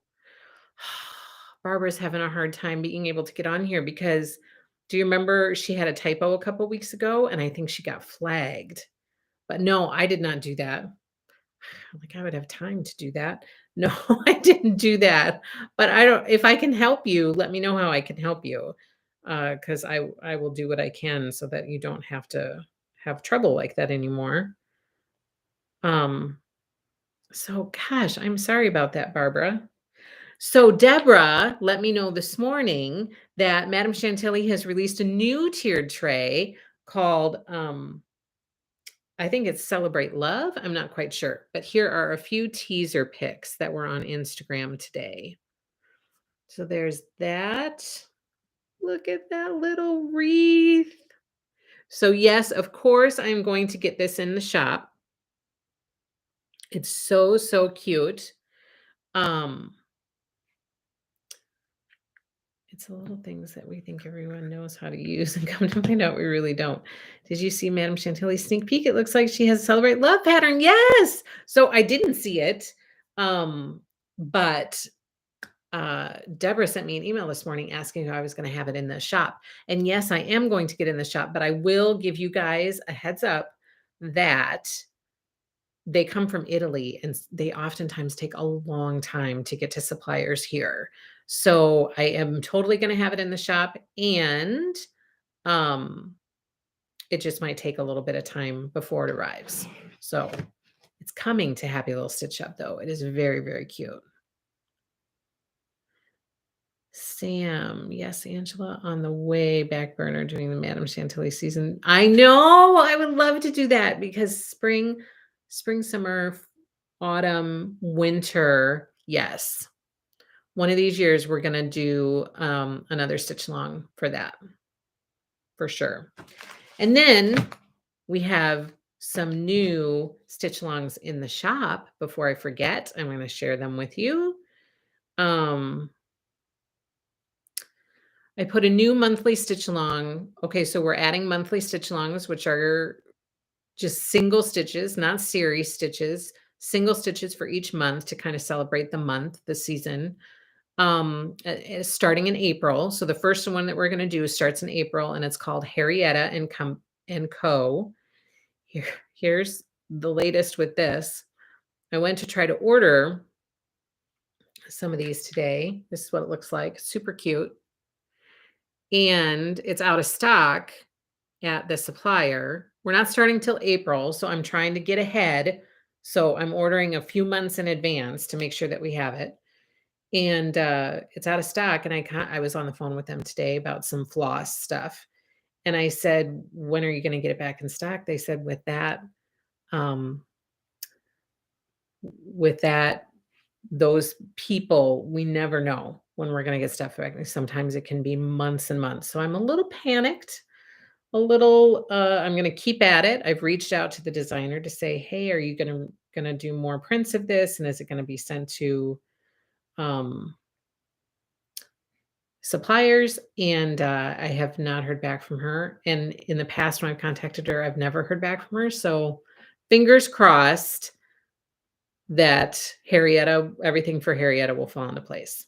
Barbara's having a hard time being able to get on here because do you remember she had a typo a couple weeks ago and I think she got flagged. But no, I did not do that. I'm like, I would have time to do that. No, I didn't do that. But I don't if I can help you, let me know how I can help you. Because I will do what I can so that you don't have to have trouble like that anymore. Um, so gosh, I'm sorry about that, Barbara. So Deborah let me know this morning that Madame Chantilly has released a new tiered tray called I think it's Celebrate Love. I'm not quite sure, but here are a few teaser pics that were on Instagram today. So there's that. Look at that little wreath. So yes, of course, I'm going to get this in the shop. It's so, so cute. Um, it's the little things that we think everyone knows how to use and come to find out we really don't. Did you see Madame Chantilly's sneak peek? It looks like she has a Celebrate Love pattern. Yes. So I didn't see it. But Deborah sent me an email this morning asking if I was going to have it in the shop. And yes, I am going to get in the shop, but I will give you guys a heads up that they come from Italy and they oftentimes take a long time to get to suppliers here. So I am totally going to have it in the shop and um it just might take a little bit of time before it arrives. So it's coming to Happy Little Stitch Shop though. It is very, very cute. Sam, yes, Angela on the way back burner doing the Madame Chantilly season. I know I would love to do that because spring, summer, autumn, winter. Yes. One of these years we're gonna do another stitch along for that for sure. And then we have some new stitch alongs in the shop. Before I forget, I'm going to share them with you. I put a new monthly stitch along. Okay, so we're adding monthly stitch alongs, which are just single stitches, not series stitches, single stitches for each month to kind of celebrate the month, the season. Starting in April. So the first one that we're going to do starts in April and it's called Harrietta and Co. Here's the latest with this. I went to try to order some of these today. This is what it looks like. Super cute. And it's out of stock at the supplier. We're not starting till April, so I'm trying to get ahead. So I'm ordering a few months in advance to make sure that we have it. And it's out of stock. And I was on the phone with them today about some floss stuff. And I said, when are you going to get it back in stock? They said um, with that, those people, we never know when we're going to get stuff back. Sometimes it can be months and months. So I'm a little panicked, I'm going to keep at it. I've reached out to the designer to say, hey, are you going to do more prints of this? And is it going to be sent to suppliers? And I have not heard back from her. And in the past, when I've contacted her, I've never heard back from her. So fingers crossed that everything for Harrietta will fall into place.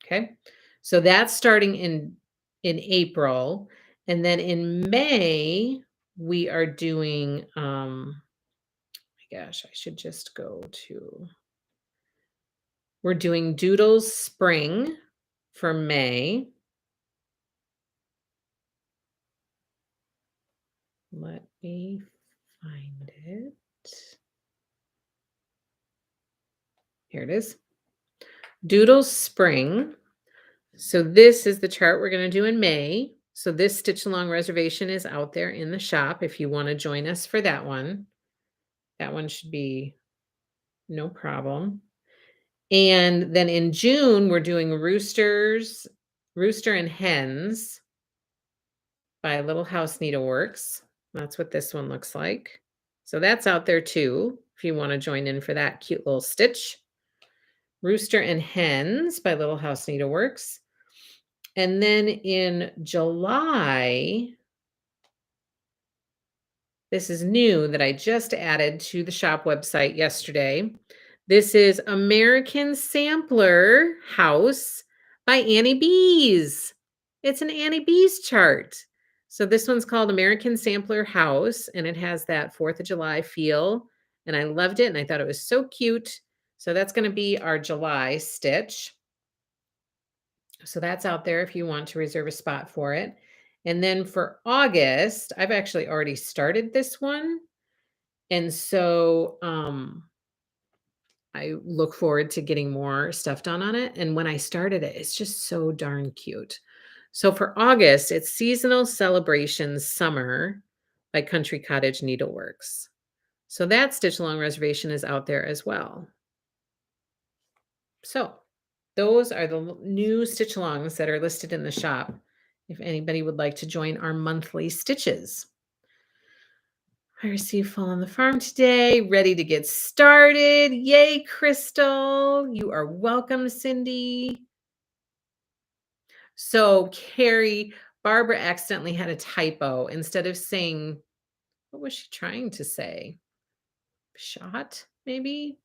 Okay. So that's starting in April. And then in May, we are doing, my gosh, I should just we're doing Doodles Spring for May. Let me find it. Here it is. Doodle Spring. So this is the chart we're going to do in May. So this stitch along reservation is out there in the shop if you want to join us for that one. That one should be no problem. And then in June, we're doing Rooster and Hens by Little House Needleworks. That's what this one looks like. So that's out there too, if you want to join in for that cute little stitch. Rooster and Hens by Little House Needleworks. And then in July, this is new that I just added to the shop website yesterday. This is American Sampler House by Annie Bees. It's an Annie Bees chart. So this one's called American Sampler House, and it has that 4th of July feel. And I loved it, and I thought it was so cute. So that's going to be our July stitch. So that's out there if you want to reserve a spot for it. And then for August, I've actually already started this one. And so I look forward to getting more stuff done on it. And when I started it, it's just so darn cute. So for August, it's Seasonal Celebrations Summer by Country Cottage Needleworks. So that stitch along reservation is out there as well. So those are the new stitch alongs that are listed in the shop if anybody would like to join our monthly stitches. I received Fall on the Farm today, ready to get started. Yay, Crystal. You are welcome, Cindy. So, Carrie, Barbara accidentally had a typo. Instead of saying, what was she trying to say? Shot, maybe?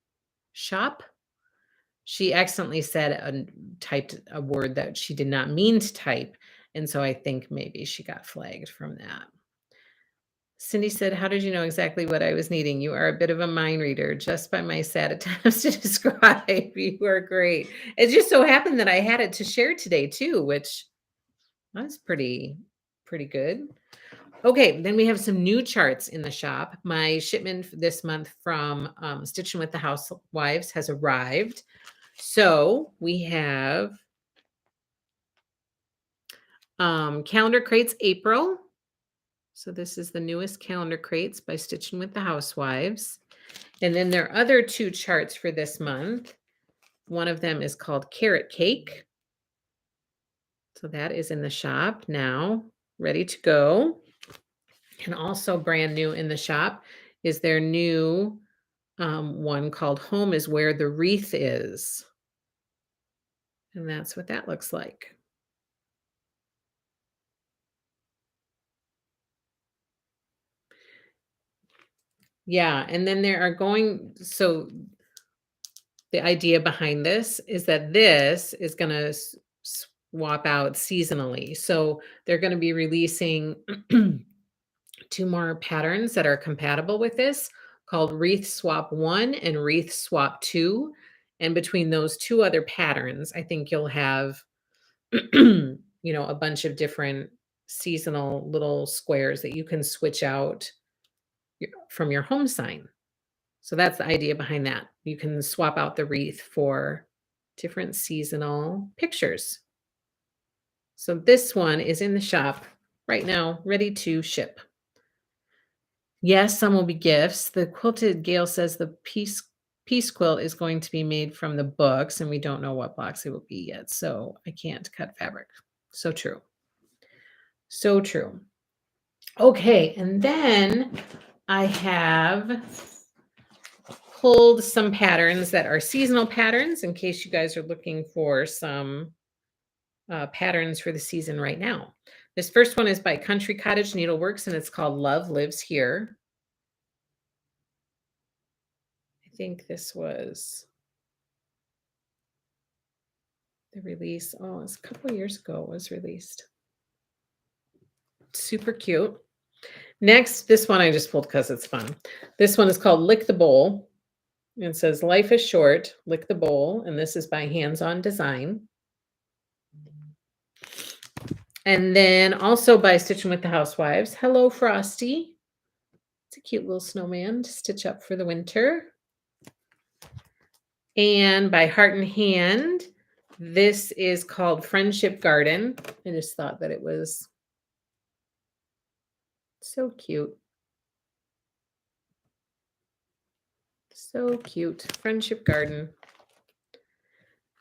Shop? She accidentally typed a word that she did not mean to type. And so I think maybe she got flagged from that. Cindy said, how did you know exactly what I was needing? You are a bit of a mind reader just by my sad attempts to describe. You are great. It just so happened that I had it to share today too, which was pretty good. Okay, then we have some new charts in the shop. My shipment this month from Stitching with the Housewives has arrived. So we have calendar crates April. So this is the newest calendar crates by Stitching with the Housewives. And then there are other 2 charts for this month. One of them is called Carrot Cake. So that is in the shop now, ready to go. And also brand new in the shop is their new one called Home is Where the Wreath Is. And that's what that looks like. Yeah, and then there are so the idea behind this is that this is going to swap out seasonally. So they're going to be releasing 2 more patterns that are compatible with this called Wreath Swap 1 and Wreath Swap 2. And between those 2 other patterns, I think you'll have, a bunch of different seasonal little squares that you can switch out from your home sign. So that's the idea behind that. You can swap out the wreath for different seasonal pictures. So this one is in the shop right now, ready to ship. Yes, some will be gifts. The quilted Gail says the piece quilt is going to be made from the books, and we don't know what blocks it will be yet. So I can't cut fabric. So true. So true. Okay, and then I have pulled some patterns that are seasonal patterns in case you guys are looking for some patterns for the season right now. This first one is by Country Cottage Needleworks, and it's called Love Lives Here. I think this was the release. Oh, it's a couple years ago it was released. Super cute. Next, this one I just pulled because it's fun. This one is called Lick the Bowl. It says, life is short, lick the bowl. And this is by Hands On Design. And then also by Stitching with the Housewives. Hello, Frosty. Just a cute little snowman to stitch up for the winter. And by Heart and Hand, this is called Friendship Garden. I just thought that it was so cute. So cute. Friendship Garden.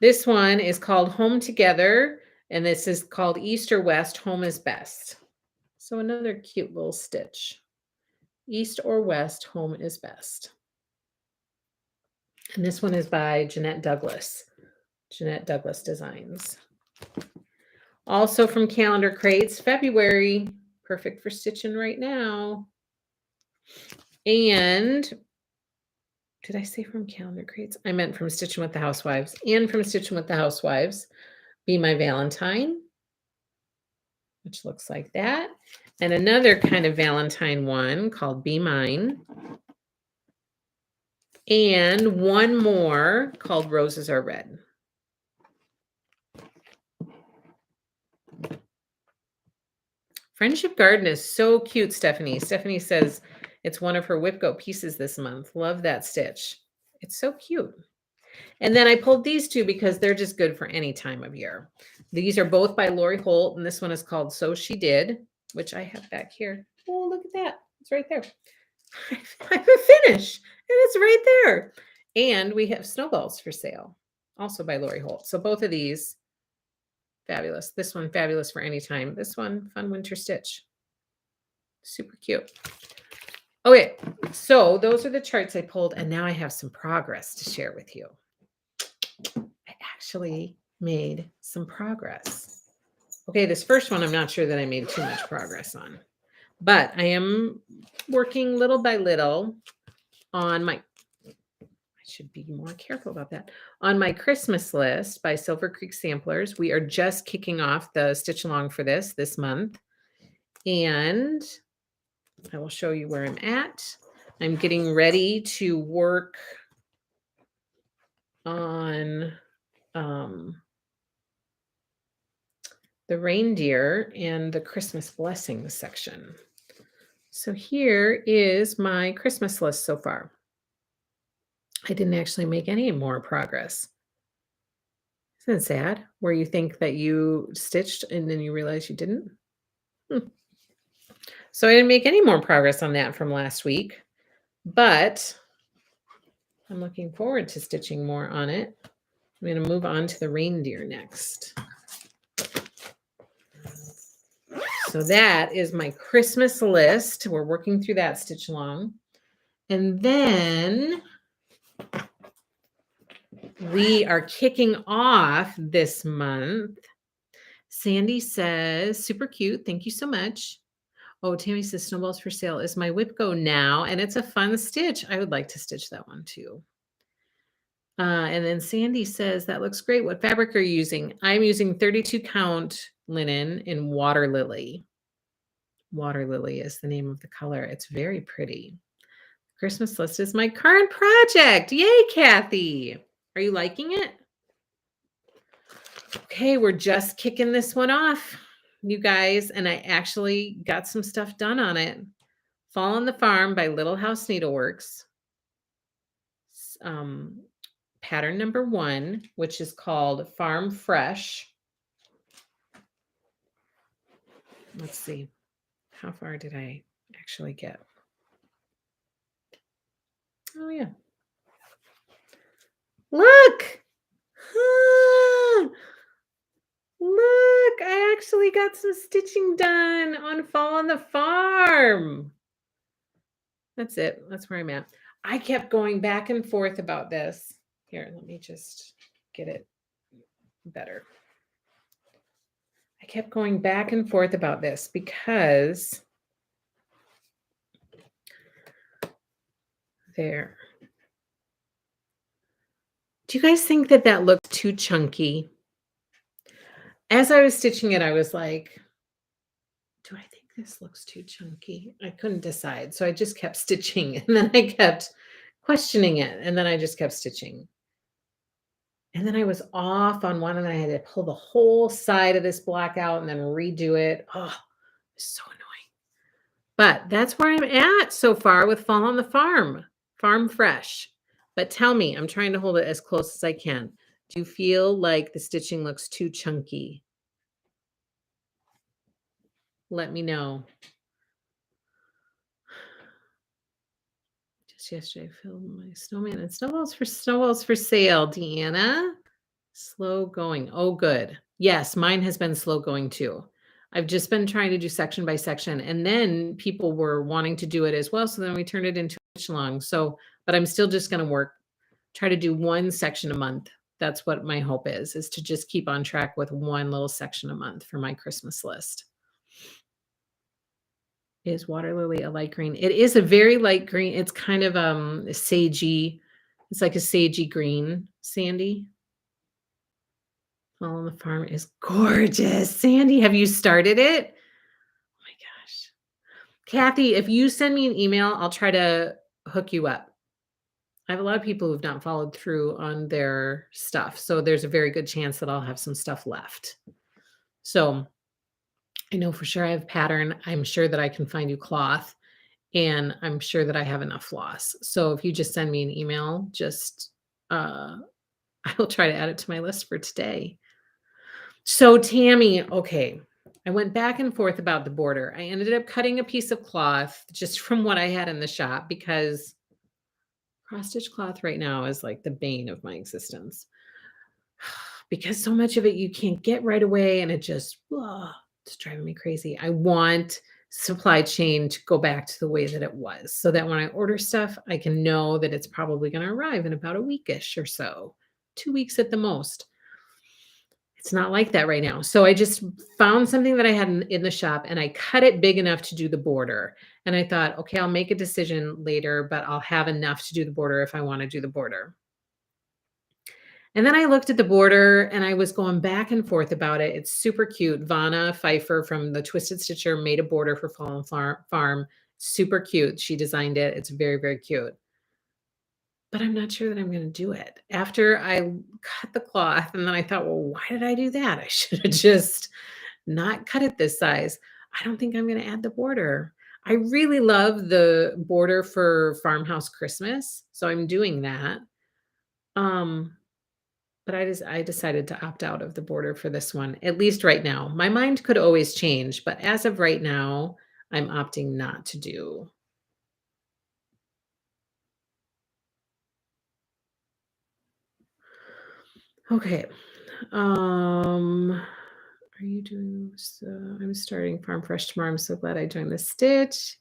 This one is called Home Together, and this is called East or West, Home is Best. So another cute little stitch. East or West, Home is Best. And this one is by Jeanette Douglas. Jeanette Douglas Designs. Also from Calendar Crates, February. Perfect for stitching right now. And did I say from Calendar Crates? I meant from Stitching with the Housewives. And from Stitching with the Housewives, Be My Valentine, which looks like that. And another kind of Valentine one called Be Mine. And one more called Roses Are Red. Friendship Garden is so cute, Stephanie. Stephanie says it's one of her Whipco pieces this month. Love that stitch. It's so cute. And then I pulled these two because they're just good for any time of year. These are both by Lori Holt, and this one is called So She Did, which I have back here. Oh, look at that. It's right there. I have a finish, and it's right there. And we have snowballs for sale, also by Lori Holt. So both of these, fabulous. This one, fabulous for any time. This one, fun winter stitch. Super cute. Okay, so those are the charts I pulled, and now I have some progress to share with you. I actually made some progress. Okay, this first one, I'm not sure that I made too much progress on, but I am working little by little on my, I should be more careful about that, on my Christmas list by Silver Creek Samplers. We are just kicking off the stitch along for this month, and I will show you where I'm at. I'm getting ready to work on the reindeer and the Christmas blessings section. So here is my Christmas list so far. I didn't actually make any more progress. Isn't it sad? Where you think that you stitched and then you realize you didn't? So I didn't make any more progress on that from last week, but I'm looking forward to stitching more on it. I'm going to move on to the reindeer next. So that is my Christmas list. We're working through that stitch along. And then we are kicking off this month. Sandy says, super cute. Thank you so much. Oh, Tammy says, snowballs for sale is my Whipco now. And it's a fun stitch. I would like to stitch that one too. And then Sandy says, that looks great. What fabric are you using? I'm using 32 count linen in Water Lily. Water Lily is the name of the color. It's very pretty. Christmas list is my current project. Yay, Kathy. Are you liking it? Okay, we're just kicking this one off, you guys. And I actually got some stuff done on it. Fall on the Farm by Little House Needleworks. Pattern number 1, which is called Farm Fresh. Let's see. How far did I actually get? Oh, yeah. Look! Look, I actually got some stitching done on Fall on the Farm. That's it. That's where I'm at. I kept going back and forth about this. Here, let me just get it better. I kept going back and forth about this because there. Do you guys think that that looks too chunky? As I was stitching it, I was like, do I think this looks too chunky? I couldn't decide. So I just kept stitching, and then I kept questioning it, and then I just kept stitching. And then I was off on one, and I had to pull the whole side of this block out and then redo it. Oh, it's so annoying. But that's where I'm at so far with Fall on the Farm, Farm Fresh. But tell me, I'm trying to hold it as close as I can. Do you feel like the stitching looks too chunky? Let me know. Just yesterday, I filled my snowman and snowballs for sale, Deanna. Slow going. Oh, good. Yes, mine has been slow going too. I've just been trying to do section by section, and then people were wanting to do it as well. So then we turned it into a long. So, but I'm still just going to try to do one section a month. That's what my hope is to just keep on track with one little section a month for my Christmas list. Is water lily a light green? It is a very light green. It's kind of sagey. It's like a sagey green, Sandy. Fall on the Farm is gorgeous. Sandy, have you started it? Oh my gosh. Kathy, if you send me an email, I'll try to hook you up. I have a lot of people who've not followed through on their stuff. So there's a very good chance that I'll have some stuff left. So I know for sure I have pattern. I'm sure that I can find you cloth, and I'm sure that I have enough floss. So if you just send me an email, just I will try to add it to my list for today. So Tammy, okay. I went back and forth about the border. I ended up cutting a piece of cloth just from what I had in the shop because cross stitch cloth right now is like the bane of my existence. Because so much of it you can't get right away and it's driving me crazy. I want supply chain to go back to the way that it was so that when I order stuff, I can know that it's probably going to arrive in about a weekish or so, 2 weeks at the most. It's not like that right now. So I just found something that I had in the shop and I cut it big enough to do the border. And I thought, okay, I'll make a decision later, but I'll have enough to do the border if I want to do the border. And then I looked at the border and I was going back and forth about it. It's super cute. Vanna Pfeiffer from the Twisted Stitcher made a border for Fall on Farm. Super cute. She designed it. It's very, very cute. But I'm not sure that I'm going to do it. After I cut the cloth, and then I thought, well, why did I do that? I should have just not cut it this size. I don't think I'm going to add the border. I really love the border for Farmhouse Christmas, so I'm doing that. But I decided to opt out of the border for this one, at least right now. My mind could always change, but as of right now, I'm opting not to do. Okay. Are you doing so? I'm starting Farm Fresh tomorrow. I'm so glad I joined the stitch.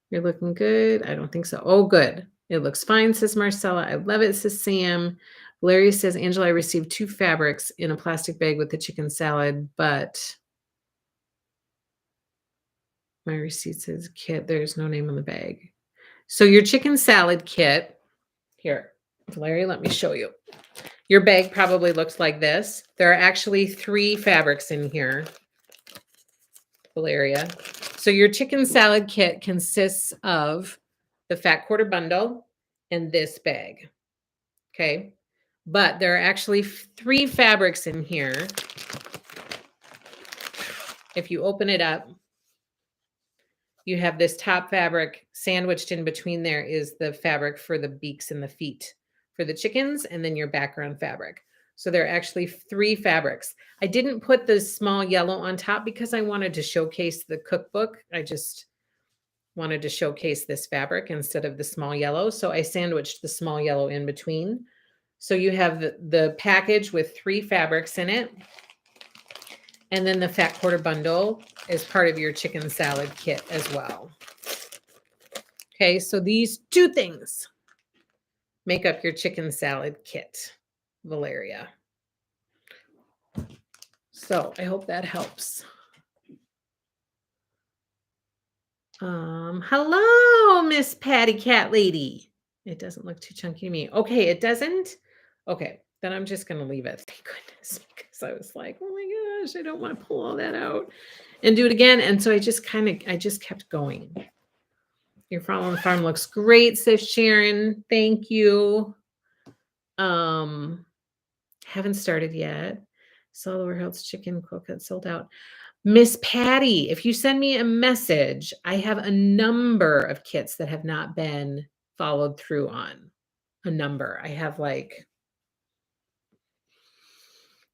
You're looking good. I don't think so. Oh, good. It looks fine, says Marcella. I love it, says Sam. Larry says, Angela, I received 2 fabrics in a plastic bag with the chicken salad, but my receipt says kit. There's no name on the bag. So your chicken salad kit, here, Larry, let me show you. Your bag probably looks like this. There are actually 3 fabrics in here, Valeria. So your chicken salad kit consists of the fat quarter bundle and this bag. Okay. But there are actually 3 fabrics in here. If you open it up, you have this top fabric sandwiched in between. There is the fabric for the beaks and the feet for the chickens, and then your background fabric. So there are actually 3 fabrics. I didn't put the small yellow on top because I wanted to showcase the cookbook. I just wanted to showcase this fabric instead of the small yellow. So I sandwiched the small yellow in between. So you have the package with 3 fabrics in it. And then the fat quarter bundle is part of your chicken salad kit as well. Okay, so these 2 things make up your chicken salad kit, Valeria. So I hope that helps. Hello, Miss Patty Cat Lady. It doesn't look too chunky to me. Okay, it doesn't? Okay, then I'm just going to leave it. Thank goodness, because I was like, oh my gosh, I don't want to pull all that out and do it again. And so I just kept going. Your Fall on the Farm looks great, says Sharon. Thank you. Haven't started yet. Saw the warehouse chicken quilt cut sold out. Miss Patty, if you send me a message, I have a number of kits that have not been followed through on. A number. I have like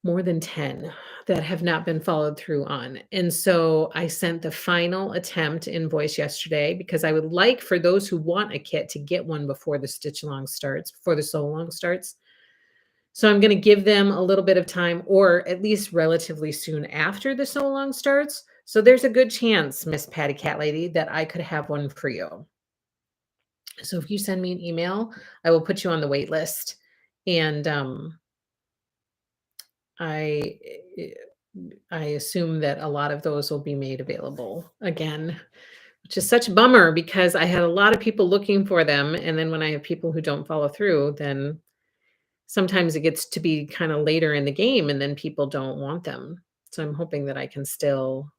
more than 10 that have not been followed through on. And so I sent the final attempt invoice yesterday because I would like for those who want a kit to get one before the stitch along starts, before the sew along starts. So I'm going to give them a little bit of time, or at least relatively soon after the sew along starts. So there's a good chance, Miss Patty Cat Lady, that I could have one for you. So if you send me an email, I will put you on the wait list. And I I assume that a lot of those will be made available again, which is such a bummer because I had a lot of people looking for them. And then when I have people who don't follow through, then sometimes it gets to be kind of later in the game and then people don't want them. So I'm hoping that I can still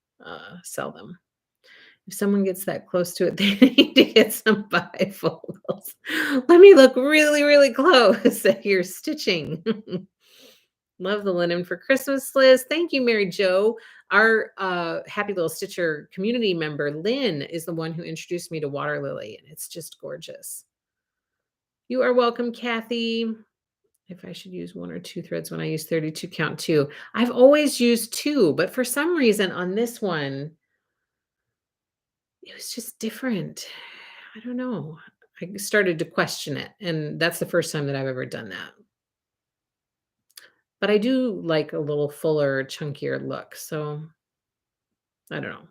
sell them. If someone gets that close to it, they need to get some bifocals. Let me look really, really close at your stitching. Love the linen for Christmas list. Thank you, Mary Jo. Our Happy Little Stitcher community member, Lynn, is the one who introduced me to Water Lily, and it's just gorgeous. You are welcome, Kathy. If I should use 1 or 2 threads when I use 32 count too. I've always used 2, but for some reason on this one, it was just different. I don't know. I started to question it, and that's the first time that I've ever done that. But I do like a little fuller, chunkier look, so I don't know.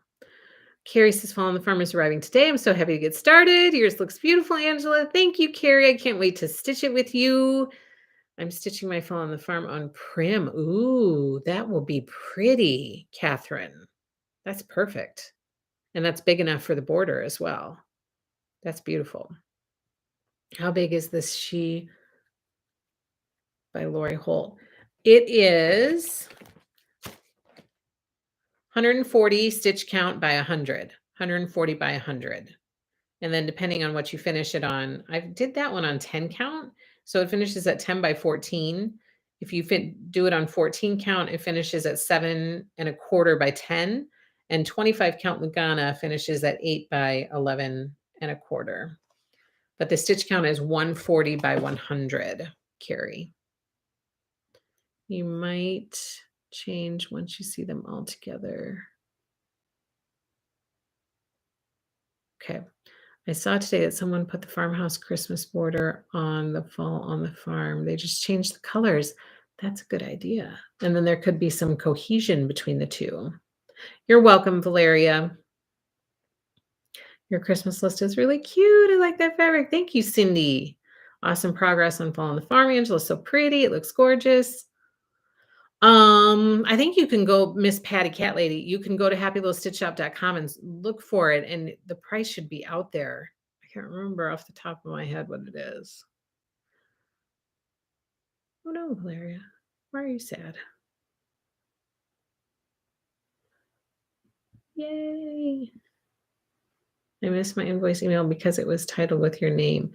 Carrie says, Fall on the Farm is arriving today. I'm so happy to get started. Yours looks beautiful, Angela. Thank you, Carrie. I can't wait to stitch it with you. I'm stitching my Fall on the Farm on Prim. Ooh, that will be pretty, Catherine. That's perfect. And that's big enough for the border as well. That's beautiful. How big is this She by Lori Holt? It is 140 stitch count by 100, 140 by 100. And then depending on what you finish it on, I did that one on 10 count. So it finishes at 10 by 14. If you do it on 14 count, it finishes at 7 1/4 by 10. And 25 count Lugana finishes at 8 by 11 1/4. But the stitch count is 140 by 100, Carrie. You might change once you see them all together. Okay. I saw today that someone put the farmhouse Christmas border on the Fall on the Farm. They just changed the colors. That's a good idea. And then there could be some cohesion between the two. You're welcome, Valeria. Your Christmas list is really cute. I like that fabric. Thank you, Cindy. Awesome progress on Fall on the Farm. Angela's so pretty. It looks gorgeous. I think you can go, Miss Patty Cat Lady, you can go to happylittlestitchshop.com and look for it, and the price should be out there. I can't remember off the top of my head what it is. Oh no, Valeria. Why are you sad? Yay. I missed my invoice email because it was titled with your name.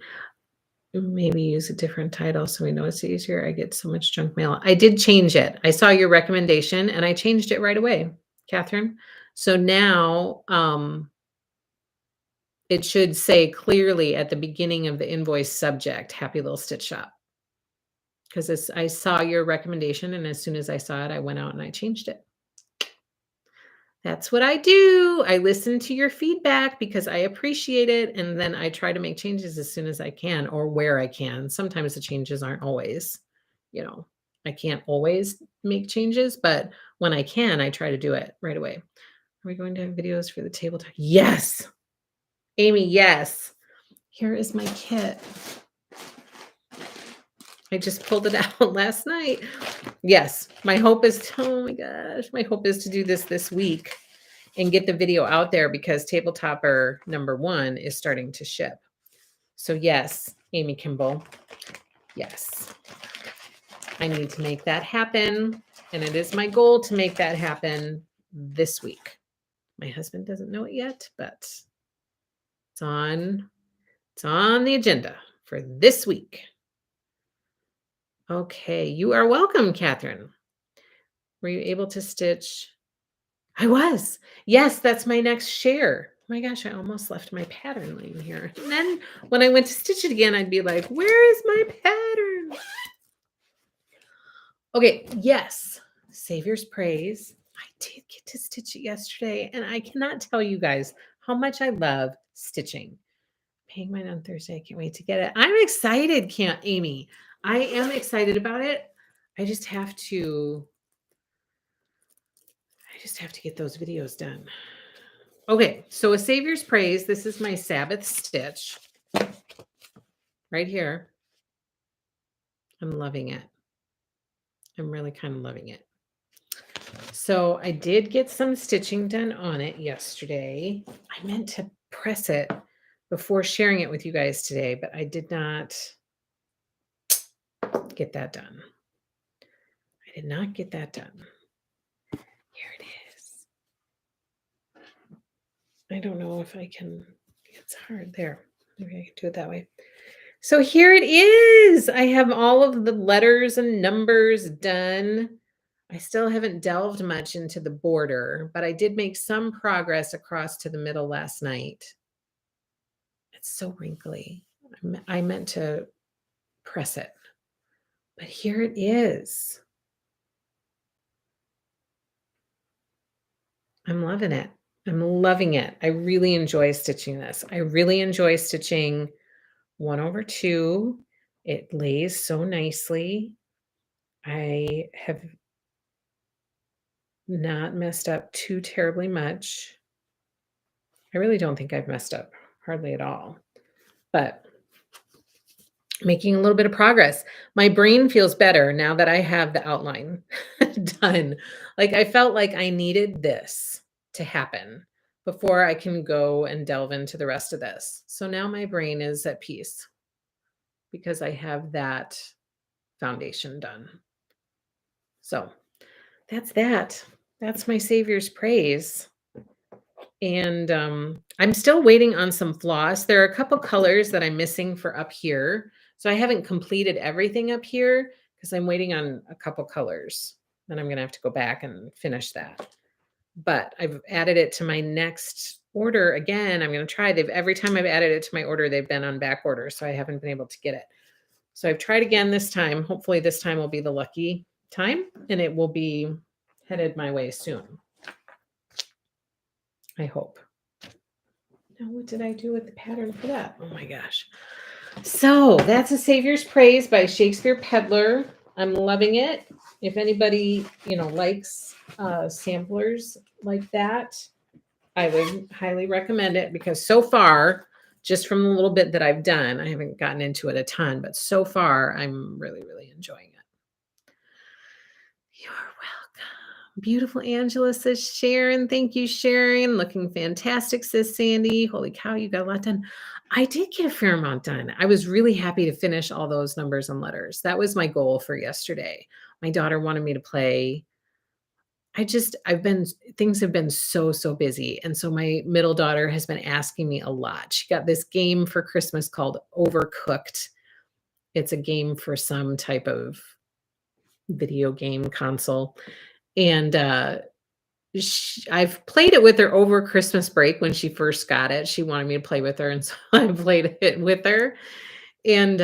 Maybe use a different title so we know it's easier. I get so much junk mail. I did change it. I saw your recommendation and I changed it right away, Catherine. So now it should say clearly at the beginning of the invoice subject, Happy Little Stitch Shop. Because I saw your recommendation, and as soon as I saw it, I went out and I changed it. That's what I do. I listen to your feedback because I appreciate it, and then I try to make changes as soon as I can or where I can. Sometimes the changes aren't always, I can't always make changes, but when I can, I try to do it right away. Are we going to have videos for the tabletop? Yes. Amy, yes. Here is my kit. I just pulled it out last night. Yes, my hope is, oh my gosh, my hope is to do this week and get the video out there because Tabletopper #1 is starting to ship. So yes, Amy Kimball, yes, I need to make that happen. And it is my goal to make that happen this week. My husband doesn't know it yet, but it's on the agenda for this week. Okay, you are welcome, Catherine. Were you able to stitch? I was. Yes, that's my next share. My gosh, I almost left my pattern laying here. And then when I went to stitch it again, I'd be like, where is my pattern? Okay, yes. Savior's praise. I did get to stitch it yesterday, and I cannot tell you guys how much I love stitching. Paying mine on Thursday. I can't wait to get it. I'm excited, can't Amy. I am excited about it. I just have to get those videos done. Okay, so a Savior's praise. This is my Sabbath stitch right here. I'm loving it. I'm really kind of loving it. So I did get some stitching done on it yesterday. I meant to press it before sharing it with you guys today, but I did not get that done. I did not get that done. Here it is. I don't know if I can, it's hard there. Maybe I can do it that way. So here it is. I have all of the letters and numbers done. I still haven't delved much into the border, but I did make some progress across to the middle last night. It's so wrinkly. I meant to press it, but here it is. I'm loving it. I'm loving it. I really enjoy stitching this. I really enjoy stitching 1/2. It lays so nicely. I have not messed up too terribly much. I really don't think I've messed up hardly at all, but making a little bit of progress. My brain feels better now that I have the outline done. Like I felt like I needed this to happen before I can go and delve into the rest of this. So now my brain is at peace because I have that foundation done. So that's that. That's my Savior's praise. And I'm still waiting on some floss. There are a couple colors that I'm missing for up here. So I haven't completed everything up here because I'm waiting on a couple colors. Then I'm going to have to go back and finish that. But I've added it to my next order again. I'm going to try. Every time I've added it to my order, they've been on back order, so I haven't been able to get it. So I've tried again this time. Hopefully this time will be the lucky time and it will be headed my way soon. I hope. Now, what did I do with the pattern for that? Oh my gosh. So that's A Savior's Praise by Shakespeare Peddler. I'm loving it. If anybody, likes samplers like that, I would highly recommend it because so far, just from the little bit that I've done, I haven't gotten into it a ton, but so far I'm really, really enjoying it. You're welcome. Beautiful Angela says, Sharon. Thank you, Sharon. Looking fantastic, says Sandy. Holy cow, you got a lot done. I did get a fair amount done. I was really happy to finish all those numbers and letters. That was my goal for yesterday. My daughter wanted me to play. Things have been so busy. And so my middle daughter has been asking me a lot. She got this game for Christmas called Overcooked. It's a game for some type of video game console. And I've played it with her over Christmas break when she first got it. She wanted me to play with her, and so I played it with her. And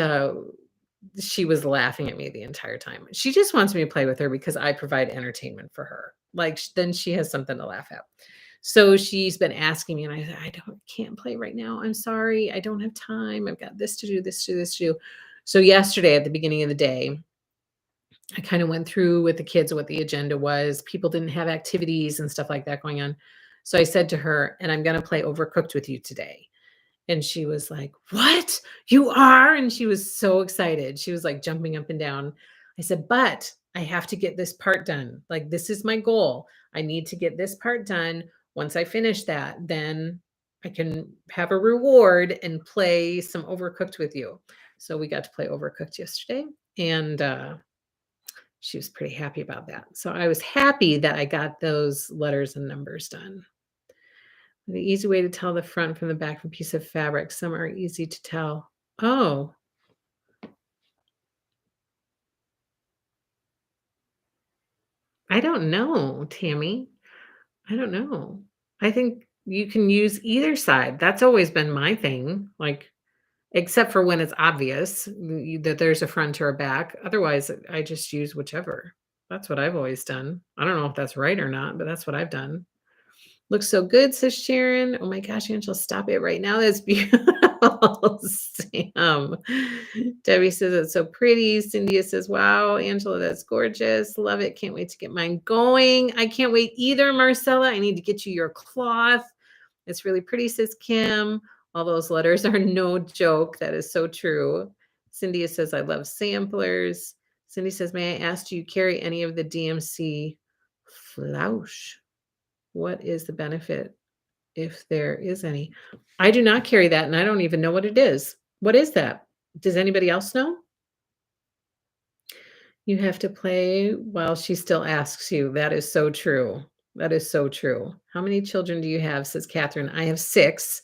she was laughing at me the entire time. She just wants me to play with her because I provide entertainment for her. Like then she has something to laugh at. So she's been asking me, and I said, can't play right now. I'm sorry, I don't have time. I've got this to do, this to do, this to do. So yesterday at the beginning of the day, I kind of went through with the kids what the agenda was. People didn't have activities and stuff like that going on. So I said to her, and I'm going to play Overcooked with you today. And she was like, what? You are? And she was so excited. She was like jumping up and down. I said, but I have to get this part done. Like, this is my goal. I need to get this part done. Once I finish that, then I can have a reward and play some Overcooked with you. So we got to play Overcooked yesterday. And she was pretty happy about that. So I was happy that I got those letters and numbers done. The easy way to tell the front from the back of a piece of fabric. Some are easy to tell. Oh. I don't know, Tammy. I don't know. I think you can use either side. That's always been my thing, like, except for when it's obvious that there's a front or a back. Otherwise, I just use whichever. That's what I've always done. I don't know if that's right or not, but that's what I've done. Looks so good, says Sharon. Oh my gosh, Angela, stop it right now. That's beautiful. Sam. Debbie says it's so pretty. Cynthia says, wow, Angela, that's gorgeous. Love it. Can't wait to get mine going. I can't wait either, Marcella. I need to get you your cloth. It's really pretty, says Kim. All those letters are no joke. That is so true. Cynthia says, I love samplers. Cindy says, may I ask, do you carry any of the DMC flouche? What is the benefit if there is any? I do not carry that, and I don't even know what it is. What is that? Does anybody else know? You have to play while she still asks you. That is so true. That is so true. How many children do you have? Says Catherine. I have 6.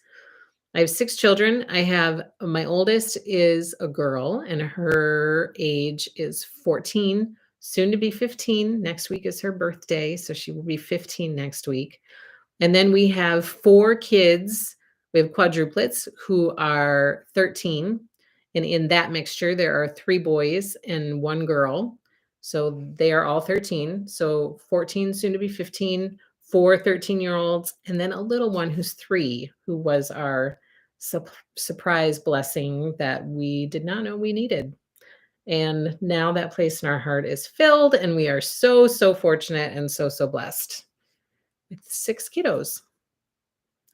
I have 6 children. I have my oldest is a girl, and her age is 14, soon to be 15. Next week is her birthday, so she will be 15 next week. And then we have 4 kids. We have quadruplets who are 13. And in that mixture, there are 3 boys and 1 girl. So they are all 13. So 14, soon to be 15, 4 13-year-olds, and then a little one who's 3, who was our surprise blessing that we did not know we needed. And now that place in our heart is filled, and we are so, so fortunate and so, so blessed with 6 kiddos.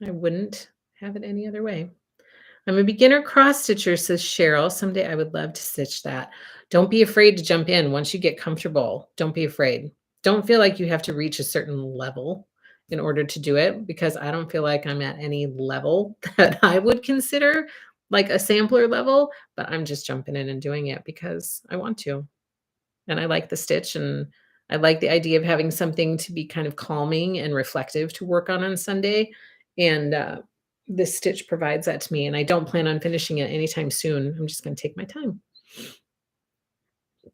I wouldn't have it any other way. I'm a beginner cross stitcher, says Cheryl. Someday I would love to stitch that. Don't be afraid to jump in once you get comfortable. Don't be afraid. Don't feel like you have to reach a certain level in order to do it, because I don't feel like I'm at any level that I would consider like a sampler level, but I'm just jumping in and doing it because I want to. And I like the stitch, and I like the idea of having something to be kind of calming and reflective to work on Sunday. And this stitch provides that to me, and I don't plan on finishing it anytime soon. I'm just going to take my time.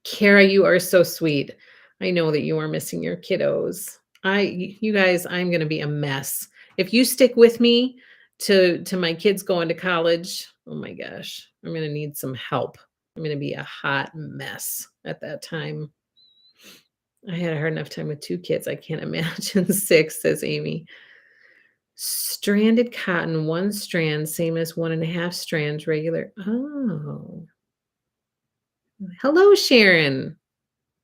Kara, you are so sweet. I know that you are missing your kiddos. You guys, I'm going to be a mess. If you stick with me to my kids going to college, oh my gosh, I'm going to need some help. I'm going to be a hot mess at that time. I had a hard enough time with 2 kids. I can't imagine 6, says Amy. Stranded cotton, 1 strand, same as 1.5 strands, regular. Oh. Hello, Sharon.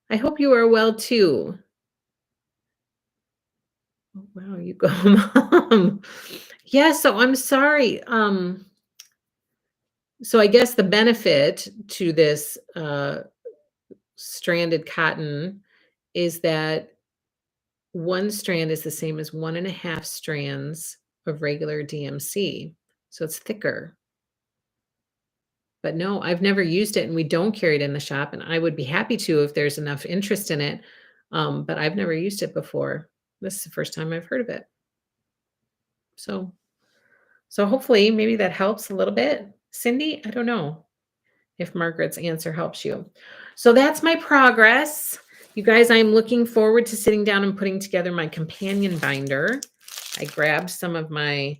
I hope you are well too. Oh, wow, you go, Mom. Yeah, so I'm sorry. So I guess the benefit to this stranded cotton is that 1 strand is the same as 1.5 strands of regular DMC. So it's thicker. But no, I've never used it, and we don't carry it in the shop, and I would be happy to if there's enough interest in it. But I've never used it before. This is the first time I've heard of it. So hopefully maybe that helps a little bit. Cindy, I don't know if Margaret's answer helps you. So that's my progress. You guys, I'm looking forward to sitting down and putting together my companion binder. I grabbed some of my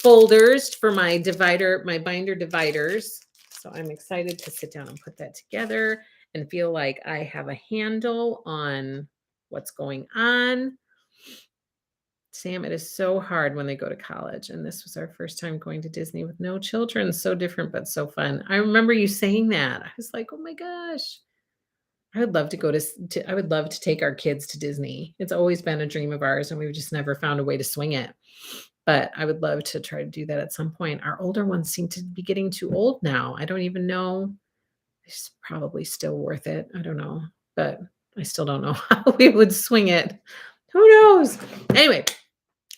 folders for my binder dividers. So I'm excited to sit down and put that together and feel like I have a handle on what's going on. Sam, it is so hard when they go to college. And this was our first time going to Disney with no children. So different, but so fun. I remember you saying that. I was like, oh my gosh. I would love to I would love to take our kids to Disney. It's always been a dream of ours, and we've just never found a way to swing it. But I would love to try to do that at some point. Our older ones seem to be getting too old now. I don't even know. It's probably still worth it. I don't know. But I still don't know how we would swing it. Who knows? Anyway,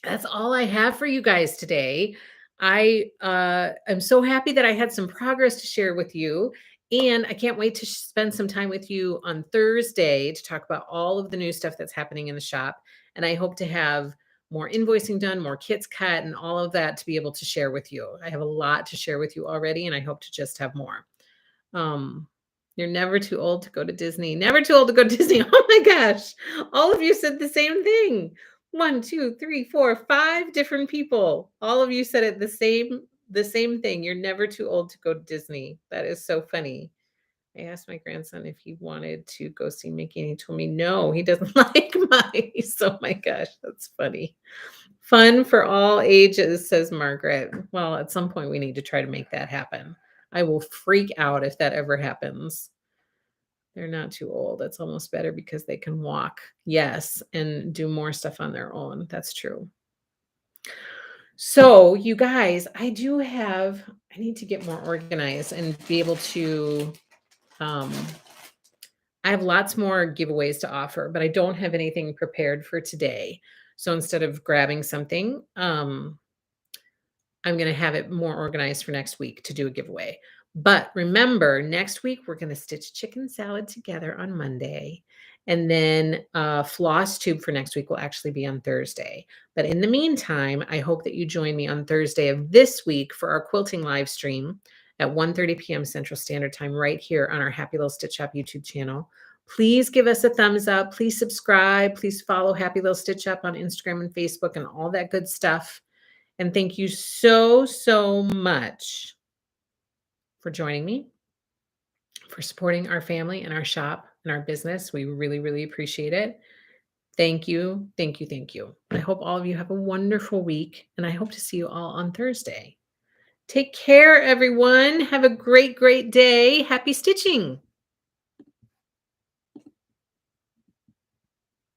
that's all I have for you guys today. I am so happy that I had some progress to share with you. And I can't wait to spend some time with you on Thursday to talk about all of the new stuff that's happening in the shop. And I hope to have more invoicing done, more kits cut, and all of that to be able to share with you. I have a lot to share with you already, and I hope to just have more. You're never too old to go to Disney. Never too old to go to Disney. Oh my gosh. All of you said the same thing. One, two, three, four, 5 different people. All of you said it the same thing. You're never too old to go to Disney. That is so funny. I asked my grandson if he wanted to go see Mickey, and he told me no, he doesn't like mice. Oh my gosh, that's funny. Fun for all ages, says Margaret. Well, at some point we need to try to make that happen. I will freak out if that ever happens. They're not too old. It's almost better because they can walk. Yes, and do more stuff on their own. That's true. So, you guys, I need to get more organized and be able to um I have lots more giveaways to offer, but I don't have anything prepared for today. So instead of grabbing something, I'm going to have it more organized for next week to do a giveaway. But remember, next week we're going to stitch chicken salad together on Monday. And then floss tube for next week will actually be on Thursday. But in the meantime, I hope that you join me on Thursday of this week for our quilting live stream at 1:30 p.m. Central Standard Time right here on our Happy Little Stitch Shop YouTube channel. Please give us a thumbs up. Please subscribe. Please follow Happy Little Stitch Shop on Instagram and Facebook and all that good stuff. And thank you so, so much for joining me, for supporting our family and our shop and our business. We really, really appreciate it. Thank you. Thank you. Thank you. I hope all of you have a wonderful week, and I hope to see you all on Thursday. Take care, everyone. Have a great, great day. Happy stitching.